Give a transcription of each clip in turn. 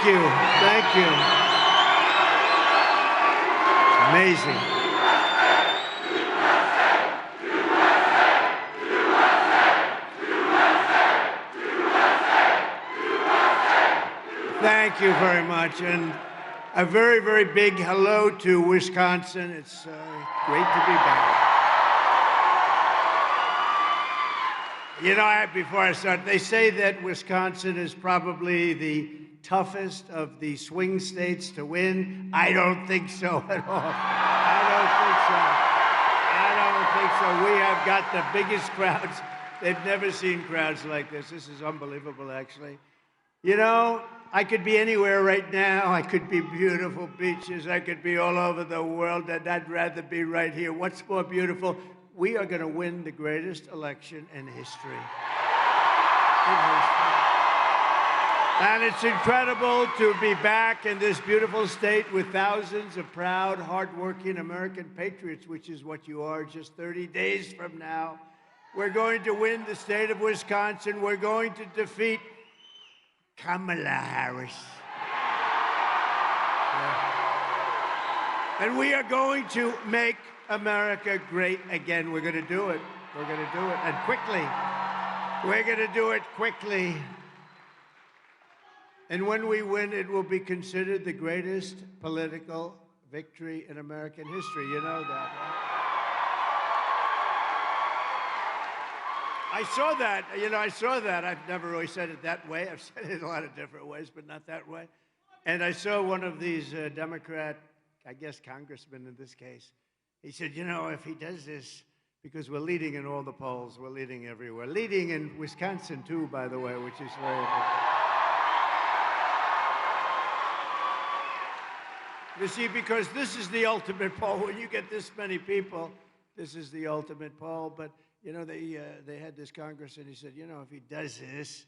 Thank you. Thank you. Amazing. Thank you very much. And a very, very big hello to Wisconsin. It's great to be back. You know, before I start, they say that Wisconsin is probably the toughest of the swing states to win. I don't think so at all. I don't think so. We have got the biggest crowds. They've never seen crowds like this. This is unbelievable, actually. You know, I could be anywhere right now. I could be beautiful beaches. I could be all over the world, and I'd rather be right here. What's more beautiful? We are going to win the greatest election in history. And it's incredible to be back in this beautiful state with thousands of proud, hardworking American patriots, which is what you are just 30 days from now. We're going to win the state of Wisconsin. We're going to defeat Kamala Harris. Yeah. And we are going to make America great again. We're going to do it. We're going to do it, and quickly. We're going to do it quickly. And when we win, it will be considered the greatest political victory in American history. You know that, right? I saw that. You know, I saw that. I've never really said it that way. I've said it in a lot of different ways, but not that way. And I saw one of these Democrat, I guess congressmen in this case, he said, you know, if he does this, because we're leading in all the polls, we're leading everywhere. Leading in Wisconsin, too, by the way, which is very important. You see, because this is the ultimate poll. When you get this many people, this is the ultimate poll. But, you know, they had this congressman, he said, you know, if he does this,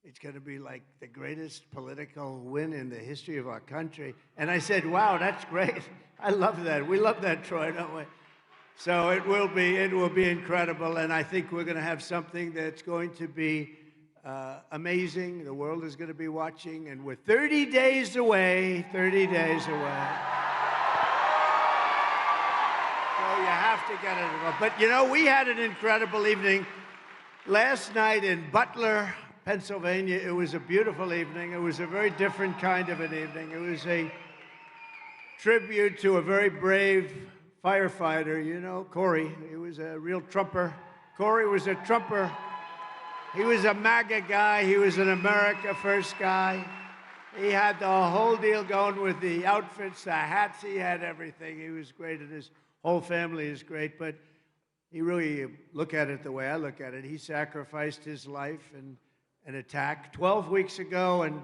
it's going to be like the greatest political win in the history of our country. And I said, wow, that's great. I love that. We love that, Troy, don't we? So it will be incredible. And I think we're going to have something that's going to be amazing. The world is going to be watching. And we're 30 days away, 30 days away. So you have to get it involved. But, you know, we had an incredible evening last night in Butler, Pennsylvania. It was a beautiful evening. It was a very different kind of an evening. It was a tribute to a very brave firefighter, you know, Corey. He was a real trumper. Corey was a trumper. He was a MAGA guy. He was an America First guy. He had the whole deal going with the outfits, the hats. He had everything. He was great, and his whole family is great. But he really, look at it the way I look at it, he sacrificed his life in an attack 12 weeks ago, and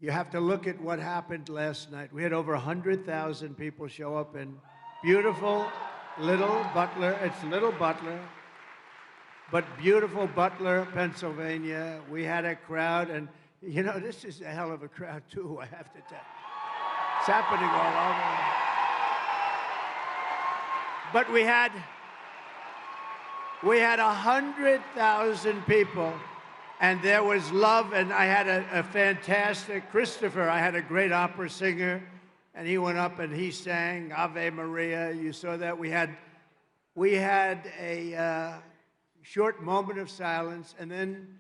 you have to look at what happened last night. We had over 100,000 people show up in beautiful little Butler. It's little Butler, but beautiful Butler, Pennsylvania. We had a crowd, and you know, this is a hell of a crowd too, I have to tell you. It's happening all over. But we had 100,000 people. And there was love, and I had a fantastic Christopher. I had a great opera singer, and he went up and he sang Ave Maria. You saw that. We had a short moment of silence, and then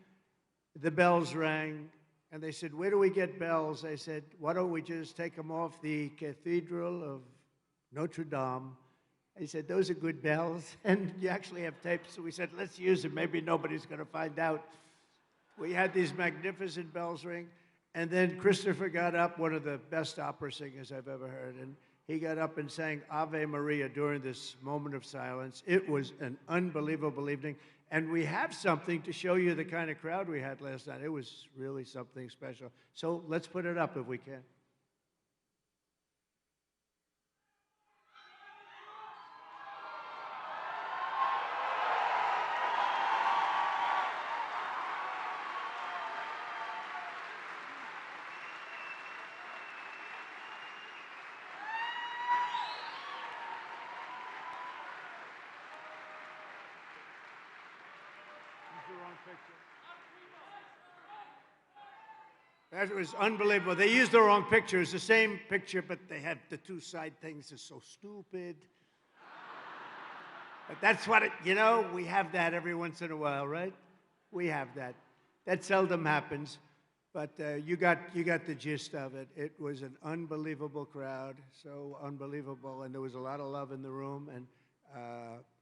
the bells rang, and they said, where do we get bells? I said, why don't we just take them off the Cathedral of Notre Dame? He said, those are good bells, and you actually have tapes. So we said, let's use them. Maybe nobody's going to find out. We had these magnificent bells ring, and then Christopher got up, one of the best opera singers I've ever heard, and he got up and sang Ave Maria during this moment of silence. It was an unbelievable evening, and we have something to show you the kind of crowd we had last night. It was really something special. So let's put it up if we can. That was unbelievable. They used the wrong picture. It's the same picture, but they had the two side things. It's so stupid. But that's what we have that every once in a while, right? We have that. That seldom happens, but you got the gist of it. It was an unbelievable crowd, so unbelievable, and there was a lot of love in the room, and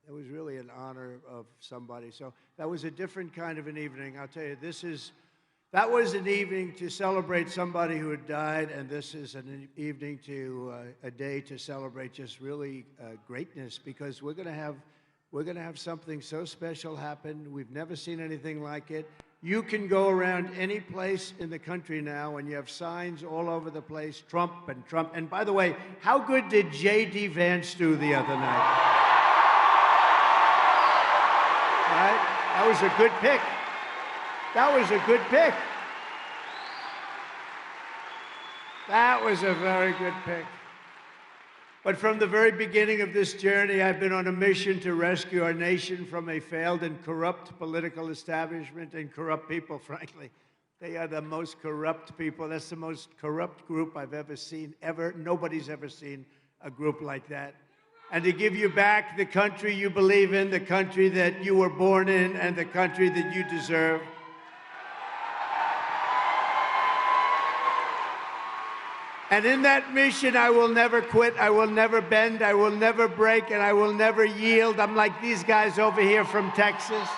it was really an honor of somebody. So that was a different kind of an evening. I'll tell you, that was an evening to celebrate somebody who had died, and this is an evening a day to celebrate just really greatness, because we're going to have something so special happen. We've never seen anything like it. You can go around any place in the country now, and you have signs all over the place, Trump and Trump. And by the way, how good did J.D. Vance do the other night? Right? That was a good pick. That was a good pick. That was a very good pick. But from the very beginning of this journey, I've been on a mission to rescue our nation from a failed and corrupt political establishment and corrupt people, frankly. They are the most corrupt people. That's the most corrupt group I've ever seen, ever. Nobody's ever seen a group like that. And to give you back the country you believe in, the country that you were born in, and the country that you deserve. And in that mission, I will never quit, I will never bend, I will never break, and I will never yield. I'm like these guys over here from Texas.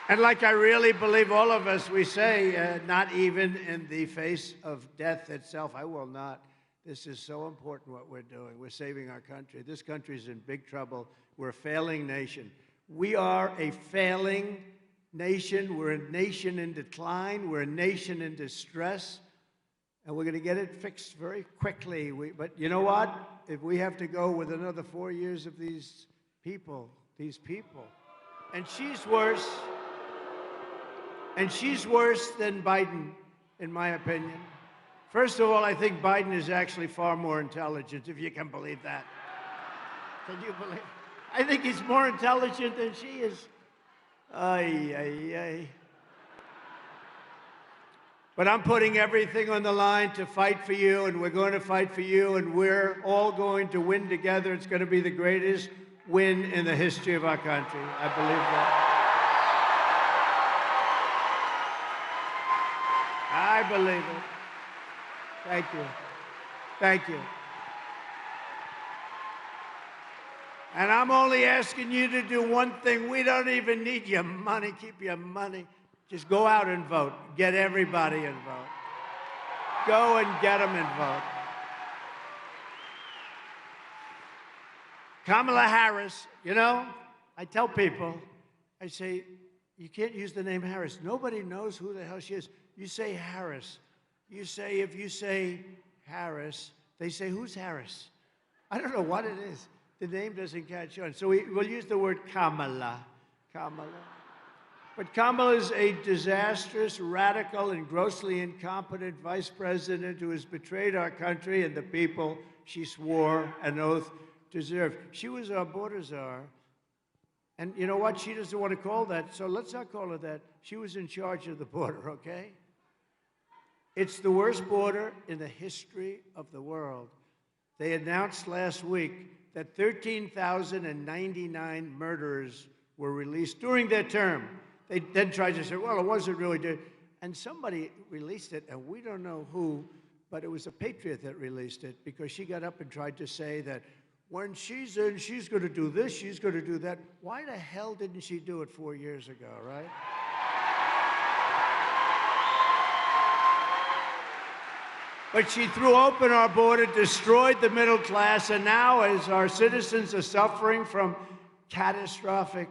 And like I really believe all of us, we say, not even in the face of death itself, I will not. This is so important what we're doing. We're saving our country. This country is in big trouble. We're a failing nation. We are a failing nation. We're a nation in decline. We're a nation in distress. And we're going to get it fixed very quickly. But you know what? If we have to go with another 4 years of these people, and she's worse. And she's worse than Biden, in my opinion. First of all, I think Biden is actually far more intelligent, if you can believe that. Can you believe it? I think he's more intelligent than she is. Ay, ay, ay. But I'm putting everything on the line to fight for you, and we're going to fight for you, and we're all going to win together. It's going to be the greatest win in the history of our country. I believe that. I believe it. Thank you. Thank you. And I'm only asking you to do one thing. We don't even need your money. Keep your money. Just go out and vote. Get everybody involved. Go and get them involved. Kamala Harris, I tell people, I say, you can't use the name Harris. Nobody knows who the hell she is. You say Harris. If you say Harris, they say, who's Harris? I don't know what it is. The name doesn't catch on. So we'll use the word Kamala. Kamala. But Kamala is a disastrous, radical, and grossly incompetent vice president who has betrayed our country and the people she swore an oath to serve. She was our border czar. And you know what? She doesn't want to call that, so let's not call her that. She was in charge of the border, okay? It's the worst border in the history of the world. They announced last week that 13,099 murderers were released during their term. They then tried to say, well, it wasn't really good. And somebody released it, and we don't know who, but it was a patriot that released it, because she got up and tried to say that when she's in, she's going to do this, she's going to do that. Why the hell didn't she do it 4 years ago, right? But she threw open our border, destroyed the middle class, and now as our citizens are suffering from catastrophic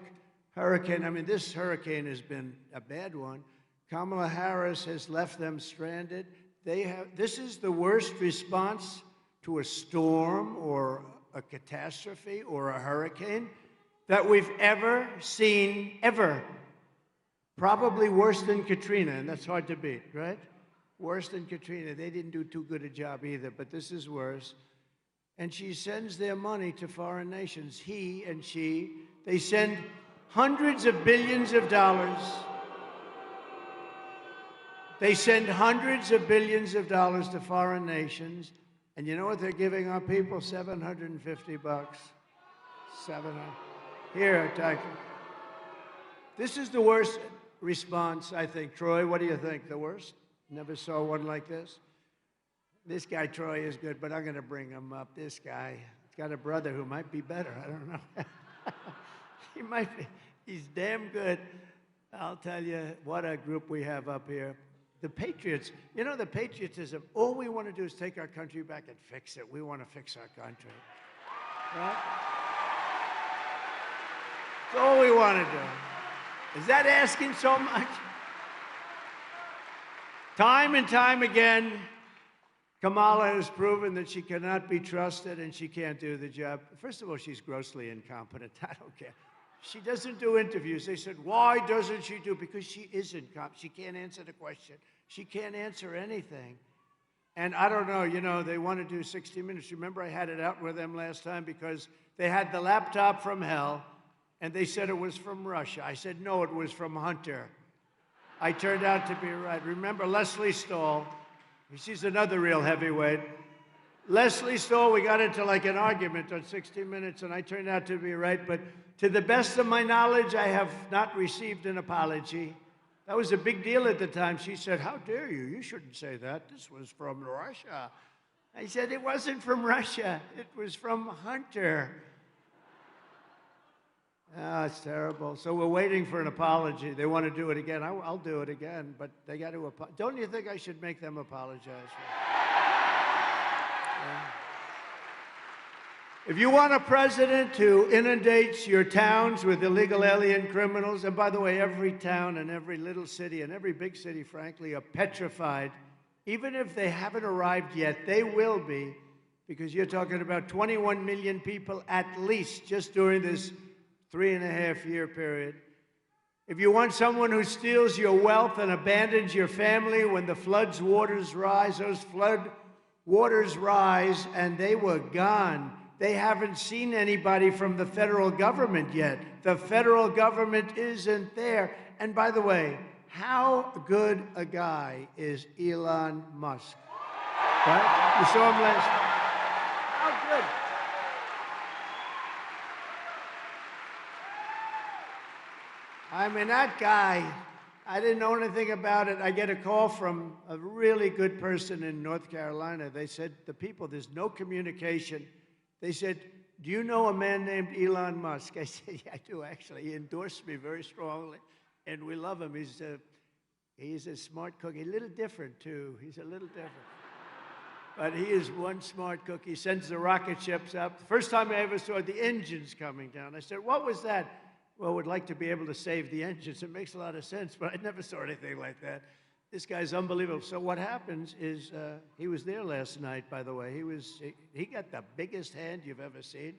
hurricane, this hurricane has been a bad one. Kamala Harris has left them stranded. This is the worst response to a storm or a catastrophe or a hurricane that we've ever seen, ever. Probably worse than Katrina, and that's hard to beat, right? Worse than Katrina. They didn't do too good a job either, but this is worse. And she sends their money to foreign nations. He and she They send hundreds of billions of dollars. They send hundreds of billions of dollars to foreign nations. And you know what they're giving our people? $750. 700. Here, Tucker. This is the worst response, I think. Troy, what do you think? The worst? Never saw one like this. This guy, Troy, is good, but I'm going to bring him up. This guy, he's got a brother who might be better. I don't know. He might be. He's damn good. I'll tell you what a group we have up here. The Patriots, you know, the patriotism, all we want to do is take our country back and fix it. We want to fix our country. Right? That's all we want to do. Is that asking so much? Time and time again, Kamala has proven that she cannot be trusted and she can't do the job. First of all, she's grossly incompetent. I don't care. She doesn't do interviews. They said, why doesn't she do? Because she is incompetent. She can't answer the question. She can't answer anything. And I don't know, you know, they want to do 60 Minutes. Remember, I had it out with them last time because they had the laptop from hell, and they said it was from Russia. I said, no, it was from Hunter. I turned out to be right. Remember Leslie Stahl? She's another real heavyweight. Leslie Stahl, we got into like an argument on 60 Minutes, and I turned out to be right. But to the best of my knowledge, I have not received an apology. That was a big deal at the time. She said, how dare you? You shouldn't say that. This was from Russia. I said, it wasn't from Russia. It was from Hunter. Oh, it's terrible. So we're waiting for an apology. They want to do it again. I'll do it again, but they got to apologize. Don't you think I should make them apologize for it? Yeah. If you want a president who inundates your towns with illegal alien criminals, and by the way, every town and every little city and every big city, frankly, are petrified. Even if they haven't arrived yet, they will be, because you're talking about 21 million people at least just during this 3.5-year period. If you want someone who steals your wealth and abandons your family when the flood's waters rise, those flood waters rise and they were gone. They haven't seen anybody from the federal government yet. The federal government isn't there. And by the way, how good a guy is Elon Musk? Right? You saw him last night. How good? I mean, that guy, I didn't know anything about it. I get a call from a really good person in North Carolina. They said, the people, there's no communication. They said, do you know a man named Elon Musk? I said, yeah, I do, actually. He endorsed me very strongly, and we love him. He's a smart cook. He's a little different, too. He's a little different. But he is one smart cook. He sends the rocket ships up. The first time I ever saw the engines coming down, I said, what was that? Well, we'd like to be able to save the engines. It makes a lot of sense, but I never saw anything like that. This guy's unbelievable. So what happens is, he was there last night, by the way. He got the biggest hand you've ever seen.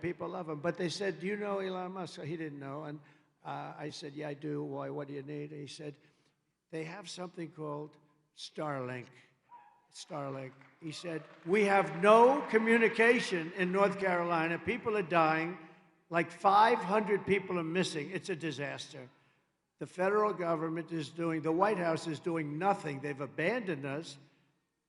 People love him. But they said, do you know Elon Musk? So he didn't know. And I said, yeah, I do. Why? What do you need? And he said, they have something called Starlink. Starlink. He said, we have no communication in North Carolina. People are dying. Like 500 people are missing. It's a disaster. The federal government is doing, the White House is doing nothing. They've abandoned us.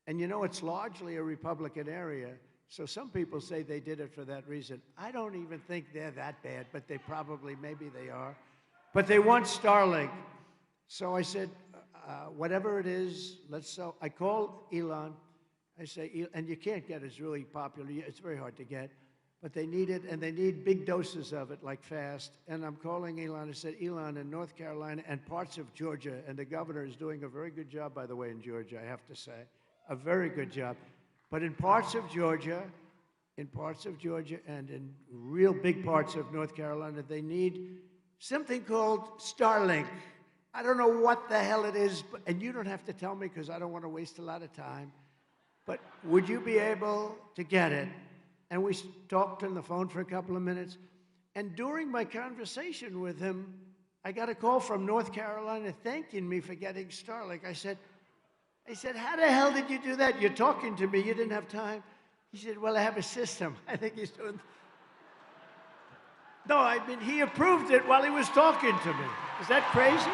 And you know, it's largely a Republican area. So some people say they did it for that reason. I don't even think they're that bad, but they probably, maybe they are. But they want Starlink. So I said, whatever it is, I call Elon. I say, and you can't get it, it's really popular. It's very hard to get. But they need it, and they need big doses of it, like fast. And I'm calling Elon. I said, Elon, in North Carolina and parts of Georgia, and the governor is doing a very good job, by the way, in Georgia, I have to say. A very good job. But in parts of Georgia, and in real big parts of North Carolina, they need something called Starlink. I don't know what the hell it is, and you don't have to tell me because I don't want to waste a lot of time. But would you be able to get it? And we talked on the phone for a couple of minutes. And during my conversation with him, I got a call from North Carolina thanking me for getting Starlink. I said, how the hell did you do that? You're talking to me. You didn't have time. He said, well, I have a system. I think he's doing. No, I mean, he approved it while he was talking to me. Is that crazy?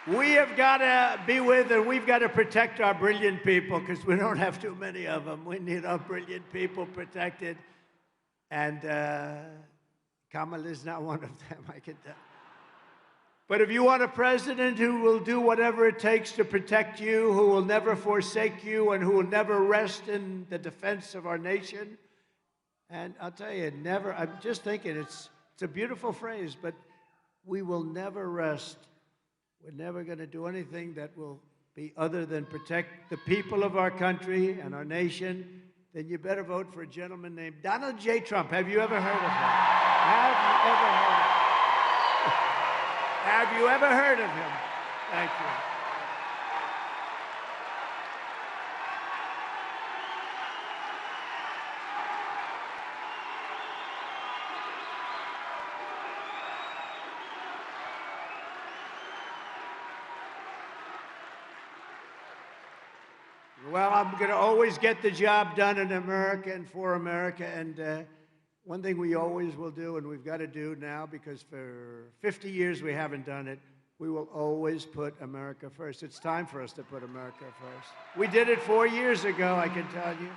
Crazy. We have got to be with and we've got to protect our brilliant people because we don't have too many of them. We need our brilliant people protected. And Kamala is not one of them, I can tell. But if you want a president who will do whatever it takes to protect you, who will never forsake you, and who will never rest in the defense of our nation, and I'll tell you, never, I'm just thinking, it's a beautiful phrase, but we will never rest. We're never going to do anything that will be other than protect the people of our country and our nation. Then you better vote for a gentleman named Donald J. Trump. Have you ever heard of him? Have you ever heard of him? Have you ever heard of him? Thank you. Well, I'm going to always get the job done in America and for America. And one thing we always will do, and we've got to do now, because for 50 years we haven't done it, we will always put America first. It's time for us to put America first. We did it 4 years ago, I can tell you.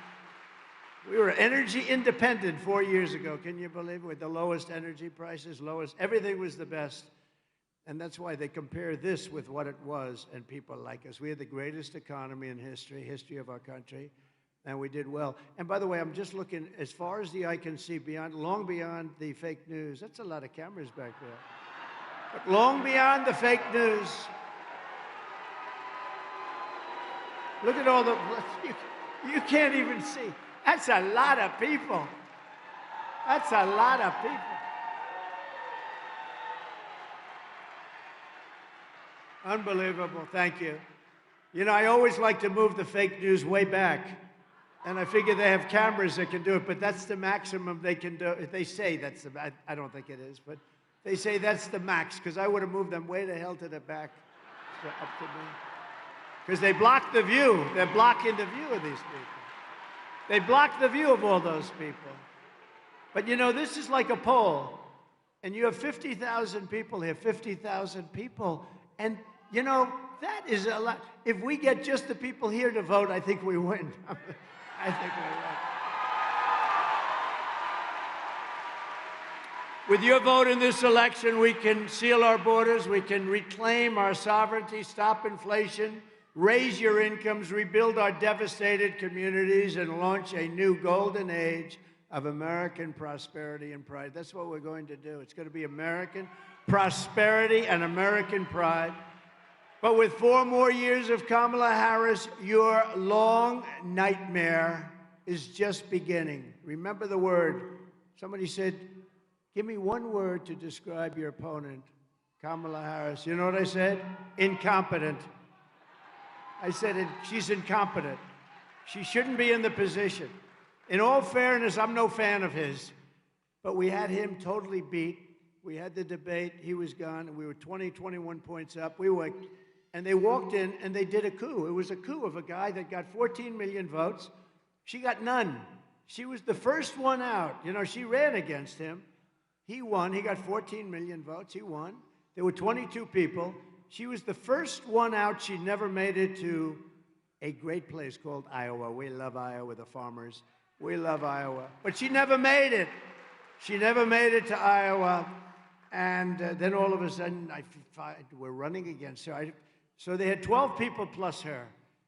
We were energy independent 4 years ago. Can you believe it? With the lowest energy prices, lowest, everything was the best. And that's why they compare this with what it was, and people like us. We had the greatest economy in history of our country, and we did well. And by the way, I'm just looking as far as the eye can see, long beyond the fake news. That's a lot of cameras back there. But long beyond the fake news, look at all the, you can't even see. That's a lot of people. That's a lot of people. Unbelievable, thank you. You know, I always like to move the fake news way back. And I figure they have cameras that can do it, but that's the maximum they can do. They say that's the, I don't think it is, but they say that's the max, because I would have moved them way the hell to the back, so up to me. Because they block the view. They're blocking the view of these people. They block the view of all those people. But you know, this is like a poll. And you have 50,000 people here, 50,000 people. And you know, that is a lot. If we get just the people here to vote, I think we win. I think we win. With your vote in this election, we can seal our borders, we can reclaim our sovereignty, stop inflation, raise your incomes, rebuild our devastated communities, and launch a new golden age of American prosperity and pride. That's what we're going to do. It's going to be American prosperity and American pride. But with 4 more years of Kamala Harris, your long nightmare is just beginning. Remember the word. Somebody said, give me one word to describe your opponent, Kamala Harris. You know what I said? Incompetent. I said, she's incompetent. She shouldn't be in the position. In all fairness, I'm no fan of his, but we had him totally beat. We had the debate, he was gone, and we were 20, 21 points up. And they walked in and they did a coup. It was a coup of a guy that got 14 million votes. She got none. She was the first one out. You know, she ran against him. He won. He got 14 million votes. He won. There were 22 people. She was the first one out. She never made it to a great place called Iowa. We love Iowa, the farmers. We love Iowa. But she never made it. She never made it to Iowa. And then all of a sudden, we're running against her. So they had 12 people plus her,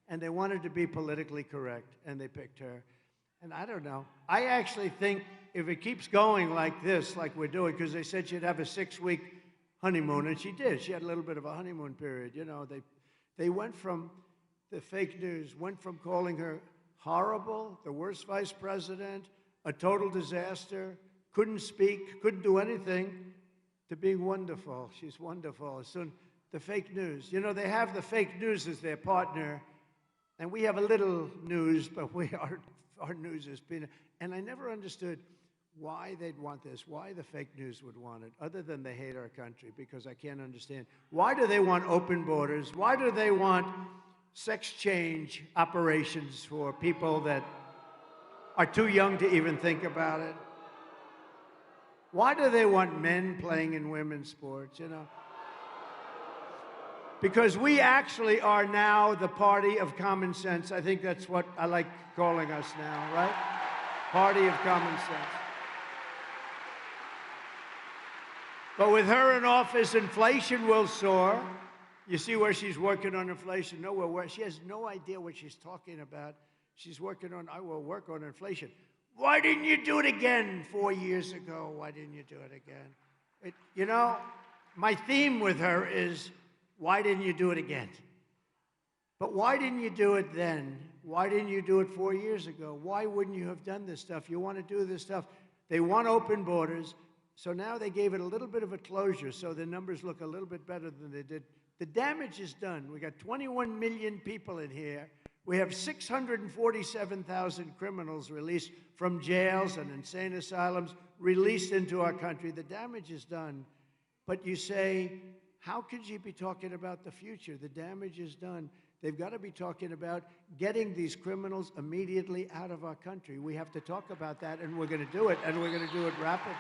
and they wanted to be politically correct, and they picked her. And I don't know. I actually think if it keeps going like this, like we're doing, because they said she'd have a 6-week honeymoon, and she did. She had a little bit of a honeymoon period. You know, they went from, the fake news, went from calling her horrible, the worst vice president, a total disaster, couldn't speak, couldn't do anything, to being wonderful. She's wonderful. Soon, the fake news. You know, they have the fake news as their partner, and we have a little news, but our news is peanut. And I never understood why they'd want this, why the fake news would want it, other than they hate our country, because I can't understand. Why do they want open borders? Why do they want sex change operations for people that are too young to even think about it. Why do they want men playing in women's sports, you know? Because we actually are now the party of common sense. I think that's what I like calling us now, right? Party of common sense. But with her in office, inflation will soar. You see where she's working on inflation? Nowhere where she has no idea what she's talking about. She's working on, I will work on inflation. Why didn't you do it again 4 years ago? Why didn't you do it again? You know, my theme with her is, why didn't you do it again? But why didn't you do it then? Why didn't you do it 4 years ago? Why wouldn't you have done this stuff? You want to do this stuff. They want open borders. So now they gave it a little bit of a closure, so the numbers look a little bit better than they did. The damage is done. We got 21 million people in here. We have 647,000 criminals released from jails and insane asylums, released into our country. The damage is done. But you say, how could you be talking about the future? The damage is done. They've got to be talking about getting these criminals immediately out of our country. We have to talk about that, and we're going to do it, and we're going to do it rapidly.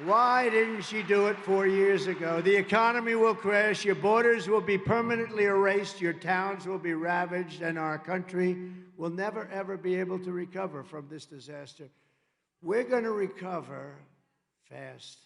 Why didn't she do it 4 years ago? The economy will crash, your borders will be permanently erased, your towns will be ravaged, and our country will never, ever be able to recover from this disaster. We're going to recover fast,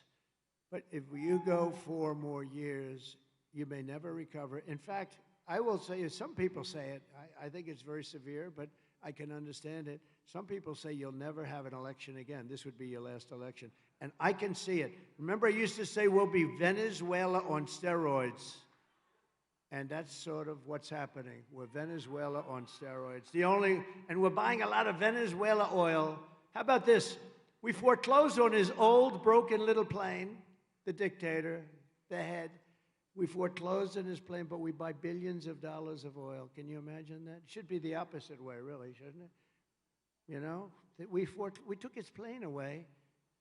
but if you go 4 more years, you may never recover. In fact, I will say, some people say it, I think it's very severe, but I can understand it. Some people say you'll never have an election again. This would be your last election. And I can see it. Remember, I used to say we'll be Venezuela on steroids. And that's sort of what's happening. We're Venezuela on steroids. And we're buying a lot of Venezuela oil. How about this? We foreclosed on his old, broken little plane, the dictator, the head. We foreclosed on his plane, but we buy billions of dollars of oil. Can you imagine that? It should be the opposite way, really, shouldn't it? You know, we took his plane away,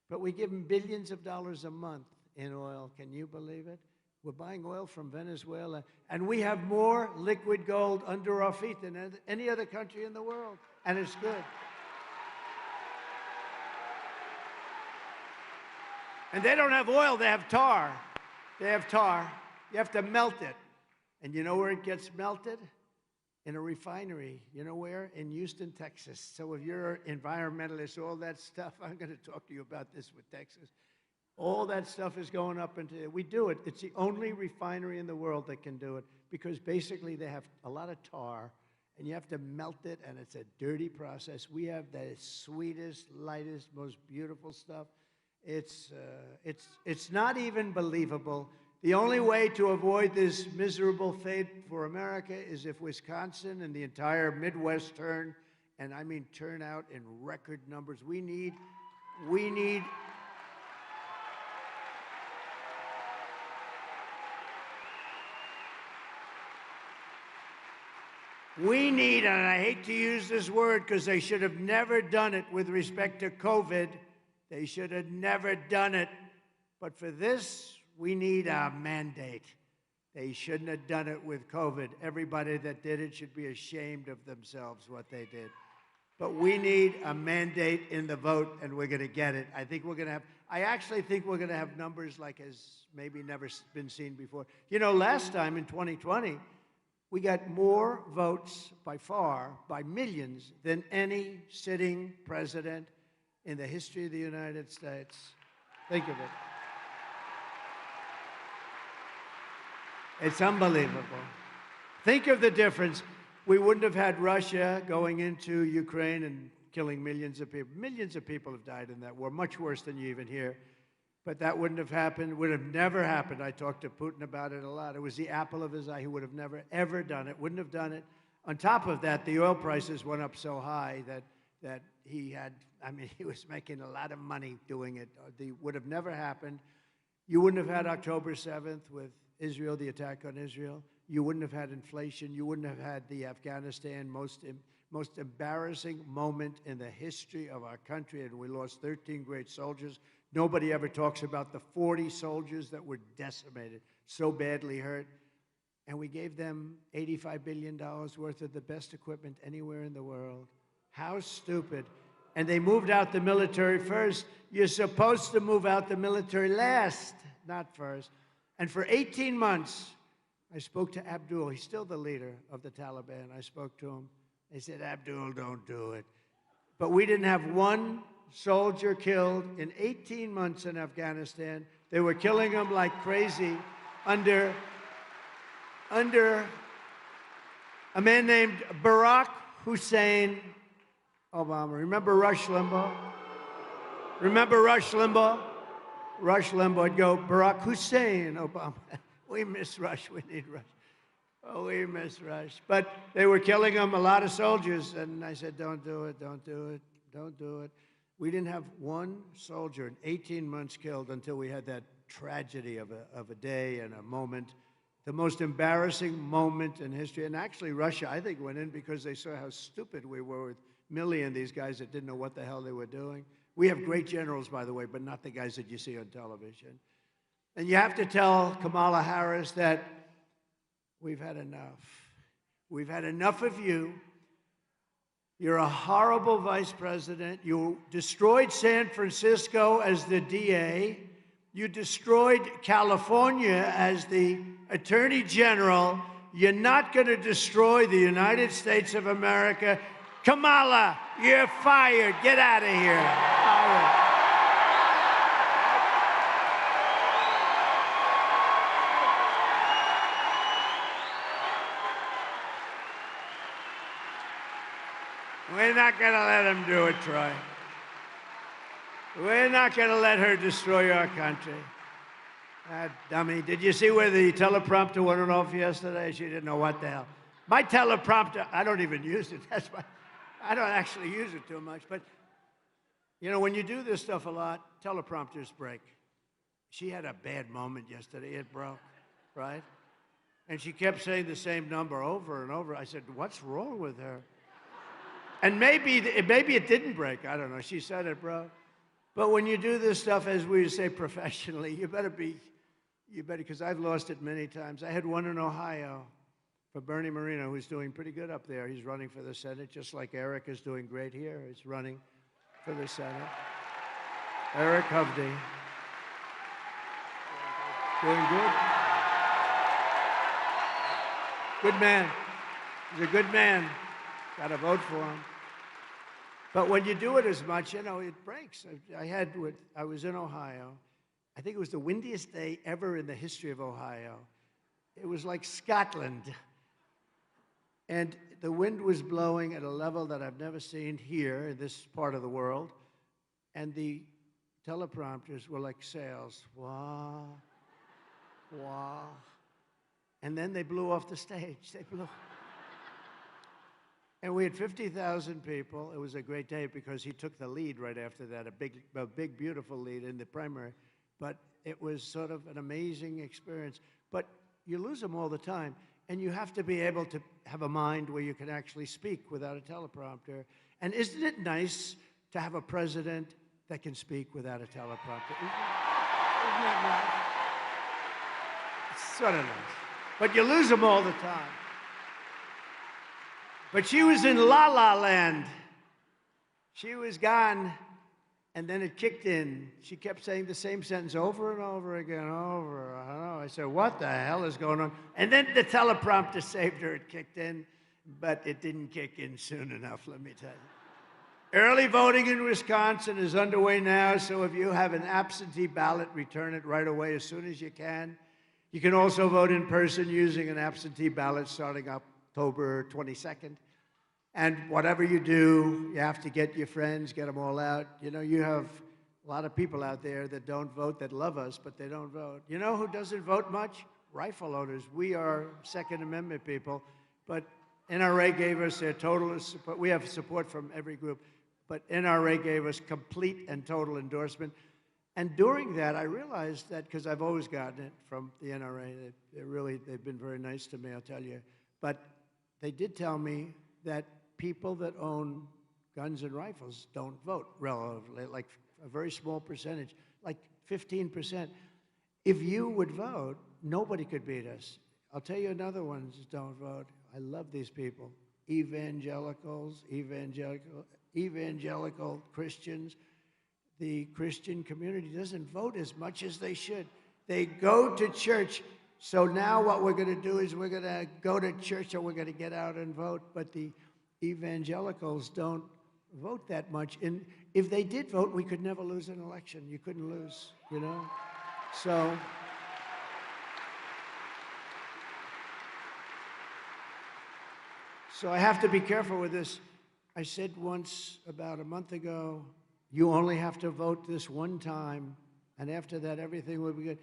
but we give him billions of dollars a month in oil. Can you believe it? We're buying oil from Venezuela, and we have more liquid gold under our feet than any other country in the world, and it's good. And they don't have oil, they have tar. They have tar. You have to melt it. And you know where it gets melted? In a refinery. You know where? In Houston, Texas. So if you're an environmentalist, all that stuff, I'm going to talk to you about this with Texas. All that stuff is going up into, we do it. It's the only refinery in the world that can do it, because basically they have a lot of tar, and you have to melt it, and it's a dirty process. We have the sweetest, lightest, most beautiful stuff. It's not even believable. The only way to avoid this miserable fate for America is if Wisconsin and the entire Midwest turn, and I mean turn out in record numbers. We need, and I hate to use this word because they should have never done it with respect to COVID. They should have never done it. But for this, we need a mandate. They shouldn't have done it with COVID. Everybody that did it should be ashamed of themselves, what they did. But we need a mandate in the vote, and we're going to get it. I think we're going to have, I actually think we're going to have numbers like has maybe never been seen before. You know, last time in 2020, we got more votes by far, by millions, than any sitting president in the history of the United States. Think of it. It's unbelievable. Think of the difference. We wouldn't have had Russia going into Ukraine and killing millions of people. Millions of people have died in that war, much worse than you even hear. But that wouldn't have happened, would have never happened. I talked to Putin about it a lot. It was the apple of his eye. He would have never, ever done it, wouldn't have done it. On top of that, the oil prices went up so high that he had, I mean, he was making a lot of money doing it. It would have never happened. You wouldn't have had October 7th with Israel, the attack on Israel. You wouldn't have had inflation. You wouldn't have had the Afghanistan most embarrassing moment in the history of our country, and we lost 13 great soldiers. Nobody ever talks about the 40 soldiers that were decimated. so badly hurt. And we gave them $85 billion worth of the best equipment anywhere in the world. How stupid. And they moved out the military first. You're supposed to move out the military last, not first. And for 18 months, I spoke to Abdul. He's still the leader of the Taliban. I spoke to him. They said, Abdul, don't do it. But we didn't have one soldier killed in 18 months in Afghanistan. They were killing them like crazy under a man named Barack Hussein Obama. Remember Rush Limbaugh? Remember Rush Limbaugh? Rush Limbaugh would go, Barack Hussein Obama. We miss Rush. We need Rush. Oh, we miss Rush. But they were killing them, a lot of soldiers. And I said, don't do it, don't do it, don't do it. We didn't have one soldier in 18 months killed until we had that tragedy of a day and a moment. The most embarrassing moment in history. And actually, Russia, I think, went in because they saw how stupid we were with Milley and these guys that didn't know what the hell they were doing. We have great generals, by the way, but not the guys that you see on television. And you have to tell Kamala Harris that we've had enough. We've had enough of you. You're a horrible vice president. You destroyed San Francisco as the DA. You destroyed California as the Attorney General. You're not going to destroy the United States of America. Kamala, you're fired. Get out of here. Fired. We're not going to let him do it, Troy. We're not going to let her destroy our country. That dummy. Did you see where the teleprompter went off yesterday? She didn't know what the hell. My teleprompter, I don't even use it. That's why I don't actually use it too much. But, you know, when you do this stuff a lot, teleprompters break. She had a bad moment yesterday. It broke, right? And she kept saying the same number over and over. I said, what's wrong with her? And maybe it didn't break. I don't know. She said it broke. But when you do this stuff, as we say professionally, you better, because I've lost it many times. I had one in Ohio for Bernie Moreno, who's doing pretty good up there. He's running for the Senate, just like Eric is doing great here. He's running for the Senate. Eric Hovde. Doing good. Good man. He's a good man. Got to vote for him. But when you do it as much, you know, it breaks. I was in Ohio. I think it was the windiest day ever in the history of Ohio. It was like Scotland. And the wind was blowing at a level that I've never seen here in this part of the world. And the teleprompters were like sails. Wah, wah. And then they blew off the stage. They blew. And we had 50,000 people. It was a great day because he took the lead right after that, a big, beautiful lead in the primary. But it was sort of an amazing experience. But you lose them all the time. And you have to be able to have a mind where you can actually speak without a teleprompter. And isn't it nice to have a president that can speak without a teleprompter? Isn't that nice? It's sort of nice. But you lose them all the time. But she was in La La Land. She was gone, and then it kicked in. She kept saying the same sentence over and over again, over. I don't know. I said, what the hell is going on? And then the teleprompter saved her. It kicked in, but it didn't kick in soon enough, let me tell you. Early voting in Wisconsin is underway now, so if you have an absentee ballot, return it right away as soon as you can. You can also vote in person using an absentee ballot starting October 22nd. And whatever you do, you have to get your friends, get them all out. You know, you have a lot of people out there that don't vote, that love us, but they don't vote. You know who doesn't vote much? Rifle owners. We are Second Amendment people, but NRA gave us their total support. We have support from every group, but NRA gave us complete and total endorsement. And during that, I realized that, because I've always gotten it from the NRA, they've been very nice to me, I'll tell you. But they did tell me that people that own guns and rifles don't vote relatively, like a very small percentage, like 15%. If you would vote, nobody could beat us. I'll tell you another one that don't vote. I love these people. Evangelicals, evangelical Christians. The Christian community doesn't vote as much as they should. They go to church. So now what we're going to do is we're going to go to church and we're going to get out and vote. But the evangelicals don't vote that much. And if they did vote, we could never lose an election. You couldn't lose, you know? So I have to be careful with this. I said once about a month ago, you only have to vote this one time, and after that, everything will be good.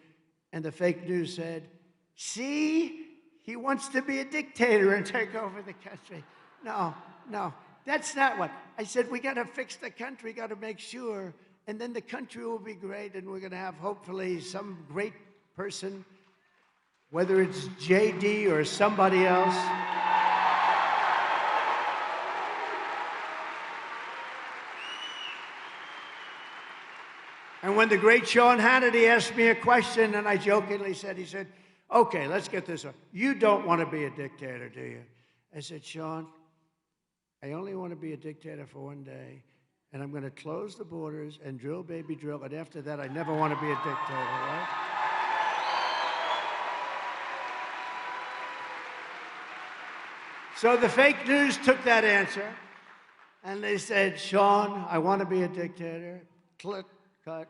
And the fake news said, see, he wants to be a dictator and take over the country. No, that's not what. I said, we got to fix the country, got to make sure, and then the country will be great, and we're going to have, hopefully, some great person, whether it's JD or somebody else. And when the great Sean Hannity asked me a question, and I jokingly said, he said, okay, let's get this up. You don't want to be a dictator, do you? I said, Sean, I only want to be a dictator for one day, and I'm going to close the borders and drill, baby, drill, but after that, I never want to be a dictator, right? So the fake news took that answer, and they said, Sean, I want to be a dictator. Click. Cut.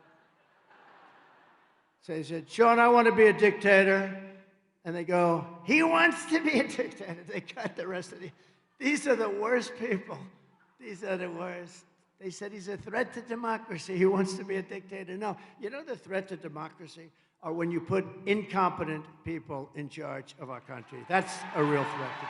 So they said, Sean, I want to be a dictator. And they go, he wants to be a dictator. They cut the rest of the... These are the worst people. These are the worst. They said he's a threat to democracy. He wants to be a dictator. No, you know the threat to democracy are when you put incompetent people in charge of our country. That's a real threat to democracy.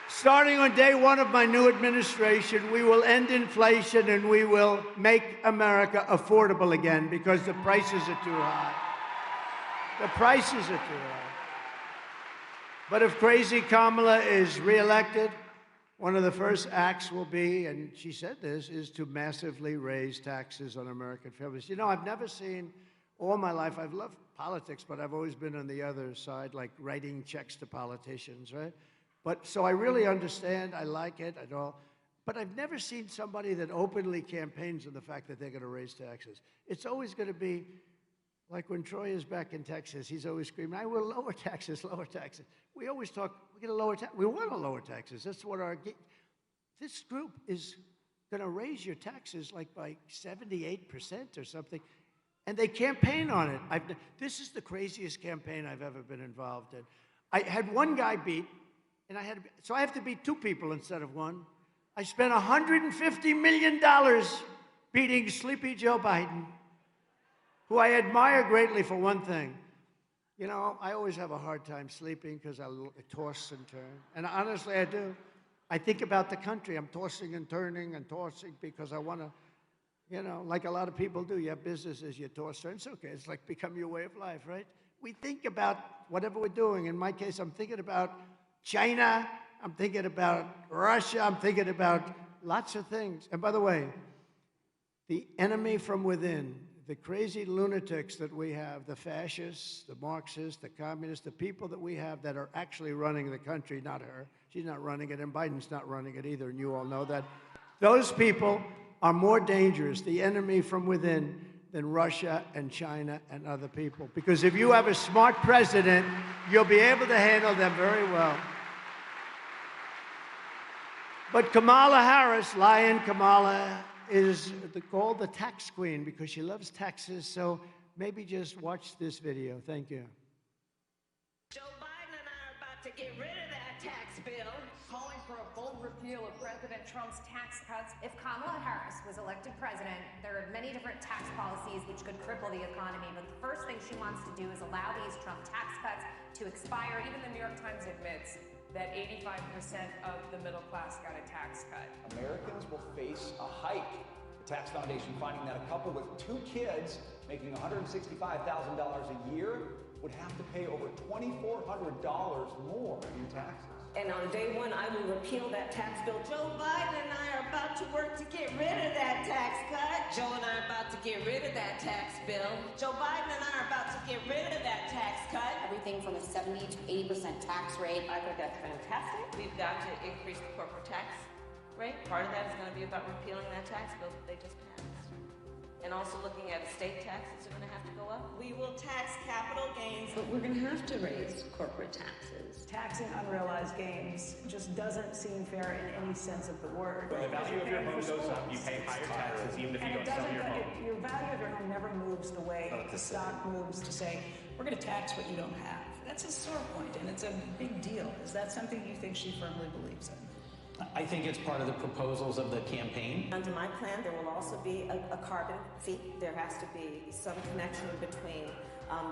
Starting on day one of my new administration, we will end inflation and we will make America affordable again because the prices are too high. The prices are too high. But if crazy Kamala is reelected, one of the first acts will be, and she said this, is to massively raise taxes on American families. You know, I've never seen, all my life, I've loved politics, but I've always been on the other side, like writing checks to politicians, right? But so I really understand, I like it and all, but I've never seen somebody that openly campaigns on the fact that they're going to raise taxes. It's always going to be like when Troy is back in Texas, he's always screaming, I will lower taxes, lower taxes. We always talk, we're going to lower taxes. We want to lower taxes. That's what this group is going to raise your taxes like by 78% or something, and they campaign on it. This is the craziest campaign I've ever been involved in. I had one guy beat, and so I have to beat two people instead of one. I spent $150 million beating Sleepy Joe Biden, who I admire greatly for one thing. You know, I always have a hard time sleeping because I toss and turn. And honestly, I do. I think about the country. I'm tossing and turning and tossing because I want to, you know, like a lot of people do. You have businesses, you toss, turn. It's okay. It's like become your way of life, right? We think about whatever we're doing. In my case, I'm thinking about China, I'm thinking about Russia, I'm thinking about lots of things. And by the way, the enemy from within, the crazy lunatics that we have, the fascists, the Marxists, the communists, the people that we have that are actually running the country, not her. She's not running it, and Biden's not running it either, and you all know that. Those people are more dangerous, the enemy from within, than Russia and China and other people. Because if you have a smart president, you'll be able to handle them very well. But Kamala Harris, Lion Kamala, is called the tax queen because she loves taxes. So maybe just watch this video. Thank you. Joe Biden and I are about to get rid of that tax bill. Calling for a bold repeal of President Trump's tax cuts. If Kamala Harris was elected president, there are many different tax policies which could cripple the economy. But the first thing she wants to do is allow these Trump tax cuts to expire. Even the New York Times admits that 85% of the middle class got a tax cut. Americans will face a hike. The Tax Foundation finding that a couple with 2 kids making $165,000 a year would have to pay over $2,400 more in taxes. And on day one, I will repeal that tax bill. Joe Biden and I are about to work to get rid of that tax cut. Joe and I are about to get rid of that tax bill. Joe Biden and I are about to get rid of that tax cut. Everything from a 70 to 80% tax rate. I think that's fantastic. We've got to increase the corporate tax rate. Part of that is going to be about repealing that tax bill that they just passed. And also looking at estate taxes are going to have to go up. We will tax capital gains, but we're going to have to raise corporate taxes. Taxing unrealized gains just doesn't seem fair in any sense of the word. When the value of your home goes up, you pay higher taxes even if you don't sell your home. Your value of your home never moves the way the stock moves to say, we're going to tax what you don't have. That's a sore point, and it's a big deal. Is that something you think she firmly believes in? I think it's part of the proposals of the campaign. Under my plan, there will also be a carbon fee. There has to be some connection between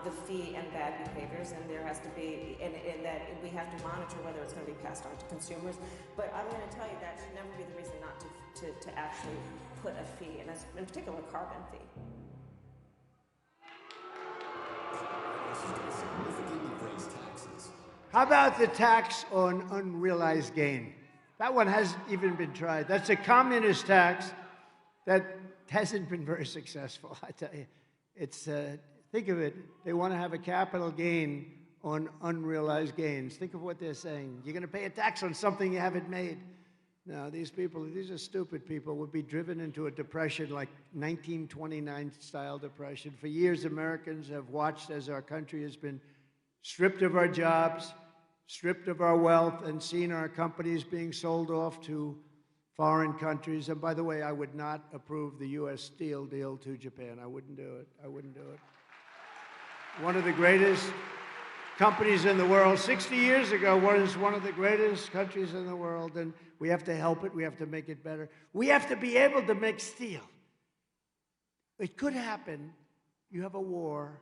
the fee and bad behaviors, and there has to be, and that we have to monitor whether it's going to be passed on to consumers. But I'm going to tell you that should never be the reason not to actually put a fee, and in particular a carbon fee. How about the tax on unrealized gain? That one hasn't even been tried. That's a communist tax that hasn't been very successful, I tell you. It's, think of it, they want to have a capital gain on unrealized gains. Think of what they're saying. You're going to pay a tax on something you haven't made. No, these people, these are stupid people, would be driven into a depression like 1929-style depression. For years, Americans have watched as our country has been stripped of our jobs, stripped of our wealth, and seen our companies being sold off to foreign countries. And by the way, I would not approve the U.S. steel deal to Japan. I wouldn't do it. I wouldn't do it. One of the greatest companies in the world, 60 years ago, was one of the greatest countries in the world, and we have to help it. We have to make it better. We have to be able to make steel. It could happen. You have a war.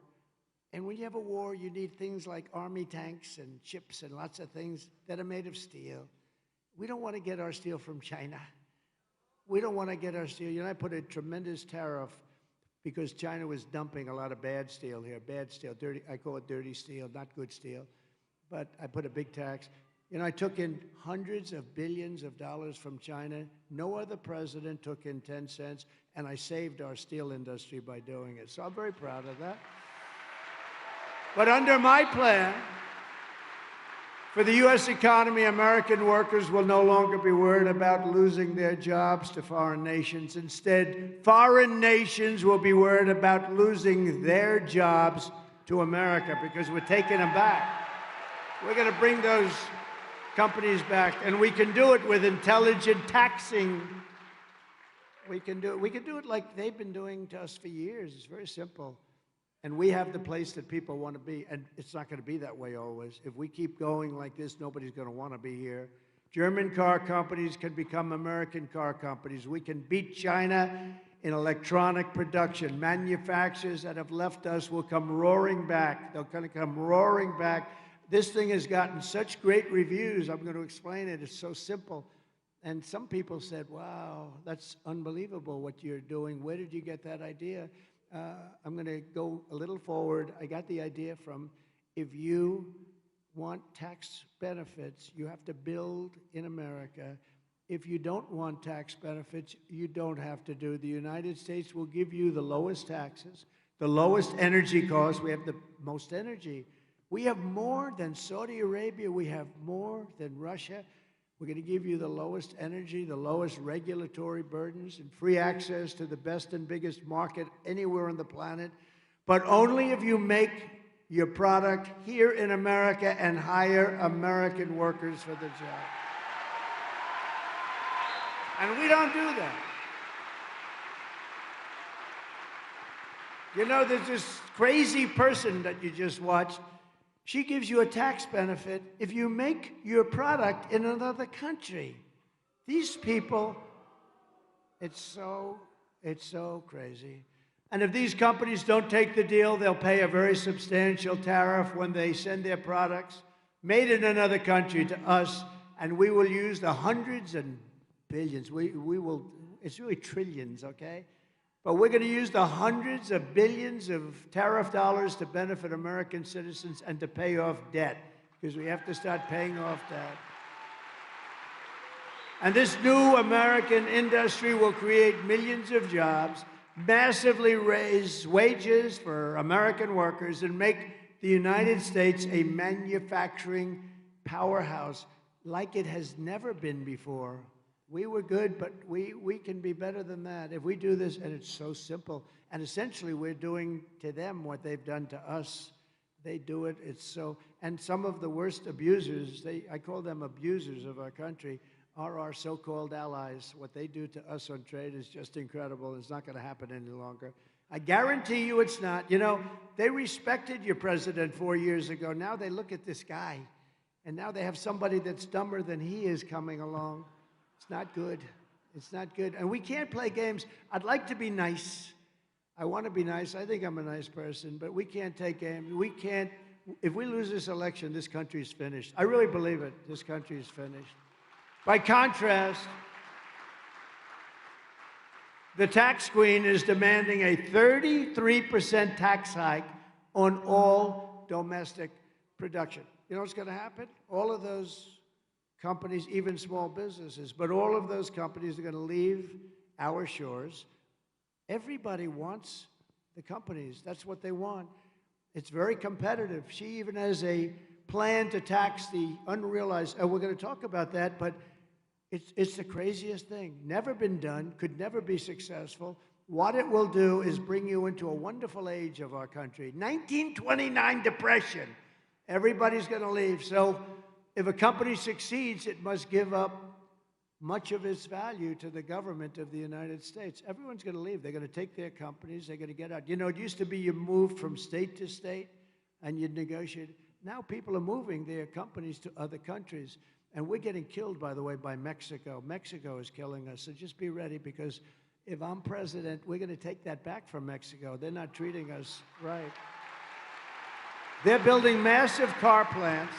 And when you have a war, you need things like army tanks and ships and lots of things that are made of steel. We don't want to get our steel from China. We don't want to get our steel. You know, I put a tremendous tariff because China was dumping a lot of bad steel here. Bad steel, dirty, I call it dirty steel, not good steel. But I put a big tax. You know, I took in hundreds of billions of dollars from China. No other president took in 10 cents, and I saved our steel industry by doing it. So I'm very proud of that. But under my plan, for the U.S. economy, American workers will no longer be worried about losing their jobs to foreign nations. Instead, foreign nations will be worried about losing their jobs to America because we're taking them back. We're going to bring those companies back, and we can do it with intelligent taxing. We can do it. We can do it like they've been doing to us for years. It's very simple. And we have the place that people want to be, and it's not going to be that way always. If we keep going like this, nobody's going to want to be here. German car companies can become American car companies. We can beat China in electronic production. Manufacturers that have left us will come roaring back. They're going to come roaring back. This thing has gotten such great reviews. I'm going to explain it. It's so simple. And some people said, wow, that's unbelievable what you're doing. Where did you get that idea? I'm going to go a little forward. I got the idea from, if you want tax benefits, you have to build in America. If you don't want tax benefits, you don't have to do. The United States will give you the lowest taxes, the lowest energy costs. We have the most energy. We have more than Saudi Arabia. We have more than Russia. We're going to give you the lowest energy, the lowest regulatory burdens, and free access to the best and biggest market anywhere on the planet, but only if you make your product here in America and hire American workers for the job. And we don't do that. You know, there's this crazy person that you just watched. She gives you a tax benefit if you make your product in another country. These people, it's so crazy. And if these companies don't take the deal, they'll pay a very substantial tariff when they send their products made in another country to us, and we will use the hundreds and billions. We will, it's really trillions, okay? But we're going to use the hundreds of billions of tariff dollars to benefit American citizens and to pay off debt, because we have to start paying off debt. And this new American industry will create millions of jobs, massively raise wages for American workers, and make the United States a manufacturing powerhouse like it has never been before. We were good, but we can be better than that. If we do this, and it's so simple, and essentially we're doing to them what they've done to us. They do it, it's so, and some of the worst abusers, I call them abusers of our country, are our so-called allies. What they do to us on trade is just incredible. It's not going to happen any longer. I guarantee you it's not. You know, they respected your president 4 years ago. Now they look at this guy, and now they have somebody that's dumber than he is coming along. It's not good. It's not good. And we can't play games. I'd like to be nice. I want to be nice. I think I'm a nice person, but we can't take games. We can't. If we lose this election, this country's finished. I really believe it. This country is finished. By contrast, the tax queen is demanding a 33% tax hike on all domestic production. You know what's going to happen? All of those companies, even small businesses, but all of those companies are going to leave our shores. Everybody wants the companies. That's what they want. It's very competitive. She even has a plan to tax the unrealized, and we're going to talk about that, but it's the craziest thing. Never been done, could never be successful. What it will do is bring you into a wonderful age of our country. 1929 Depression. Everybody's going to leave. So if a company succeeds, it must give up much of its value to the government of the United States. Everyone's going to leave. They're going to take their companies. They're going to get out. You know, it used to be you moved from state to state and you'd negotiate. Now people are moving their companies to other countries. And we're getting killed, by the way, by Mexico. Mexico is killing us. So just be ready, because if I'm president, we're going to take that back from Mexico. They're not treating us right. They're building massive car plants.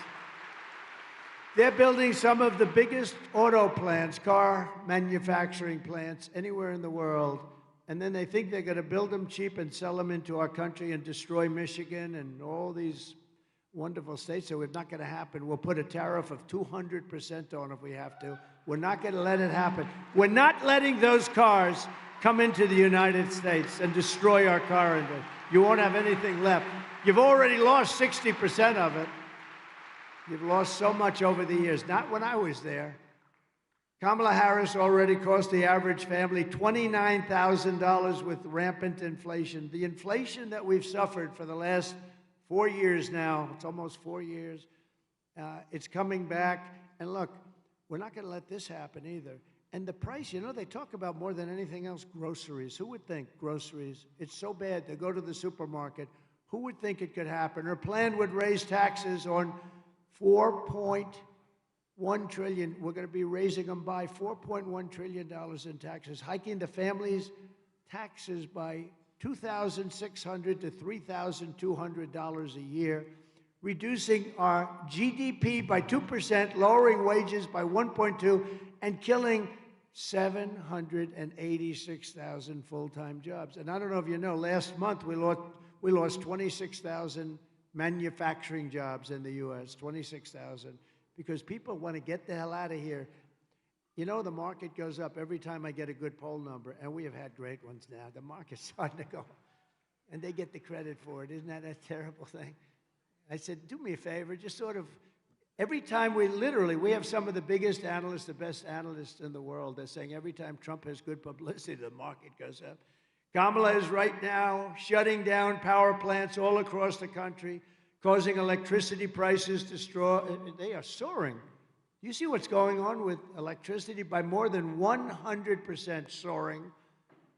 They're building some of the biggest auto plants, car manufacturing plants anywhere in the world. And then they think they're going to build them cheap and sell them into our country and destroy Michigan and all these wonderful states. So it's not going to happen. We'll put a tariff of 200% on if we have to. We're not going to let it happen. We're not letting those cars come into the United States and destroy our car industry. You won't have anything left. You've already lost 60% of it. You've lost so much over the years. Not when I was there. Kamala Harris already cost the average family $29,000 with rampant inflation. The inflation that we've suffered for the last 4 years now, it's almost 4 years, it's coming back. And look, we're not going to let this happen either. And the price, you know, they talk about more than anything else, groceries. Who would think groceries? It's so bad to go to the supermarket. Who would think it could happen? Her plan would raise taxes on $4.1 trillion. We're going to be raising them by $4.1 trillion in taxes, hiking the families' taxes by $2,600 to $3,200 a year, reducing our GDP by 2%, lowering wages by 1.2, and killing 786,000 full-time jobs. And I don't know if you know, last month we lost 26,000 manufacturing jobs in the U.S., 26,000, because people want to get the hell out of here. You know, the market goes up every time I get a good poll number, and we have had great ones now. The market's starting to go, and they get the credit for it. Isn't that a terrible thing? I said, do me a favor, just sort of, every time we have some of the biggest analysts, the best analysts in the world. They're saying every time Trump has good publicity, the market goes up. Kamala is right now shutting down power plants all across the country, causing electricity prices to they are soaring. You see what's going on with electricity? By more than 100% soaring,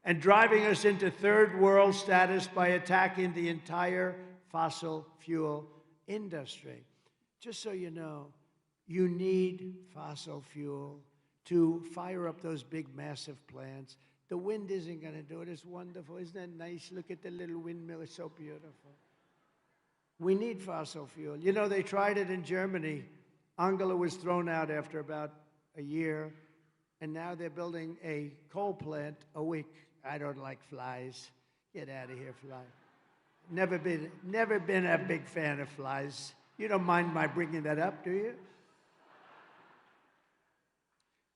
and driving us into third world status by attacking the entire fossil fuel industry. Just so you know, you need fossil fuel to fire up those big, massive plants. The wind isn't going to do it. It's wonderful. Isn't that nice? Look at the little windmill. It's so beautiful. We need fossil fuel. You know, they tried it in Germany. Angela was thrown out after about a year, and now they're building a coal plant a week. I don't like flies. Get out of here, fly. Never been a big fan of flies. You don't mind my bringing that up, do you?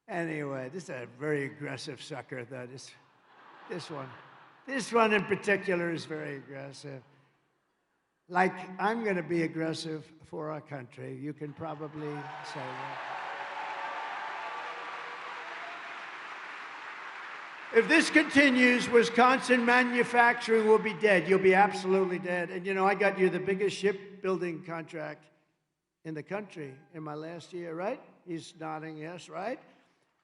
Anyway, this is a very aggressive sucker, though. This one. This one in particular is very aggressive. Like, I'm going to be aggressive for our country. You can probably say that. If this continues, Wisconsin manufacturing will be dead. You'll be absolutely dead. And you know, I got you the biggest shipbuilding contract in the country in my last year, right? He's nodding yes, right?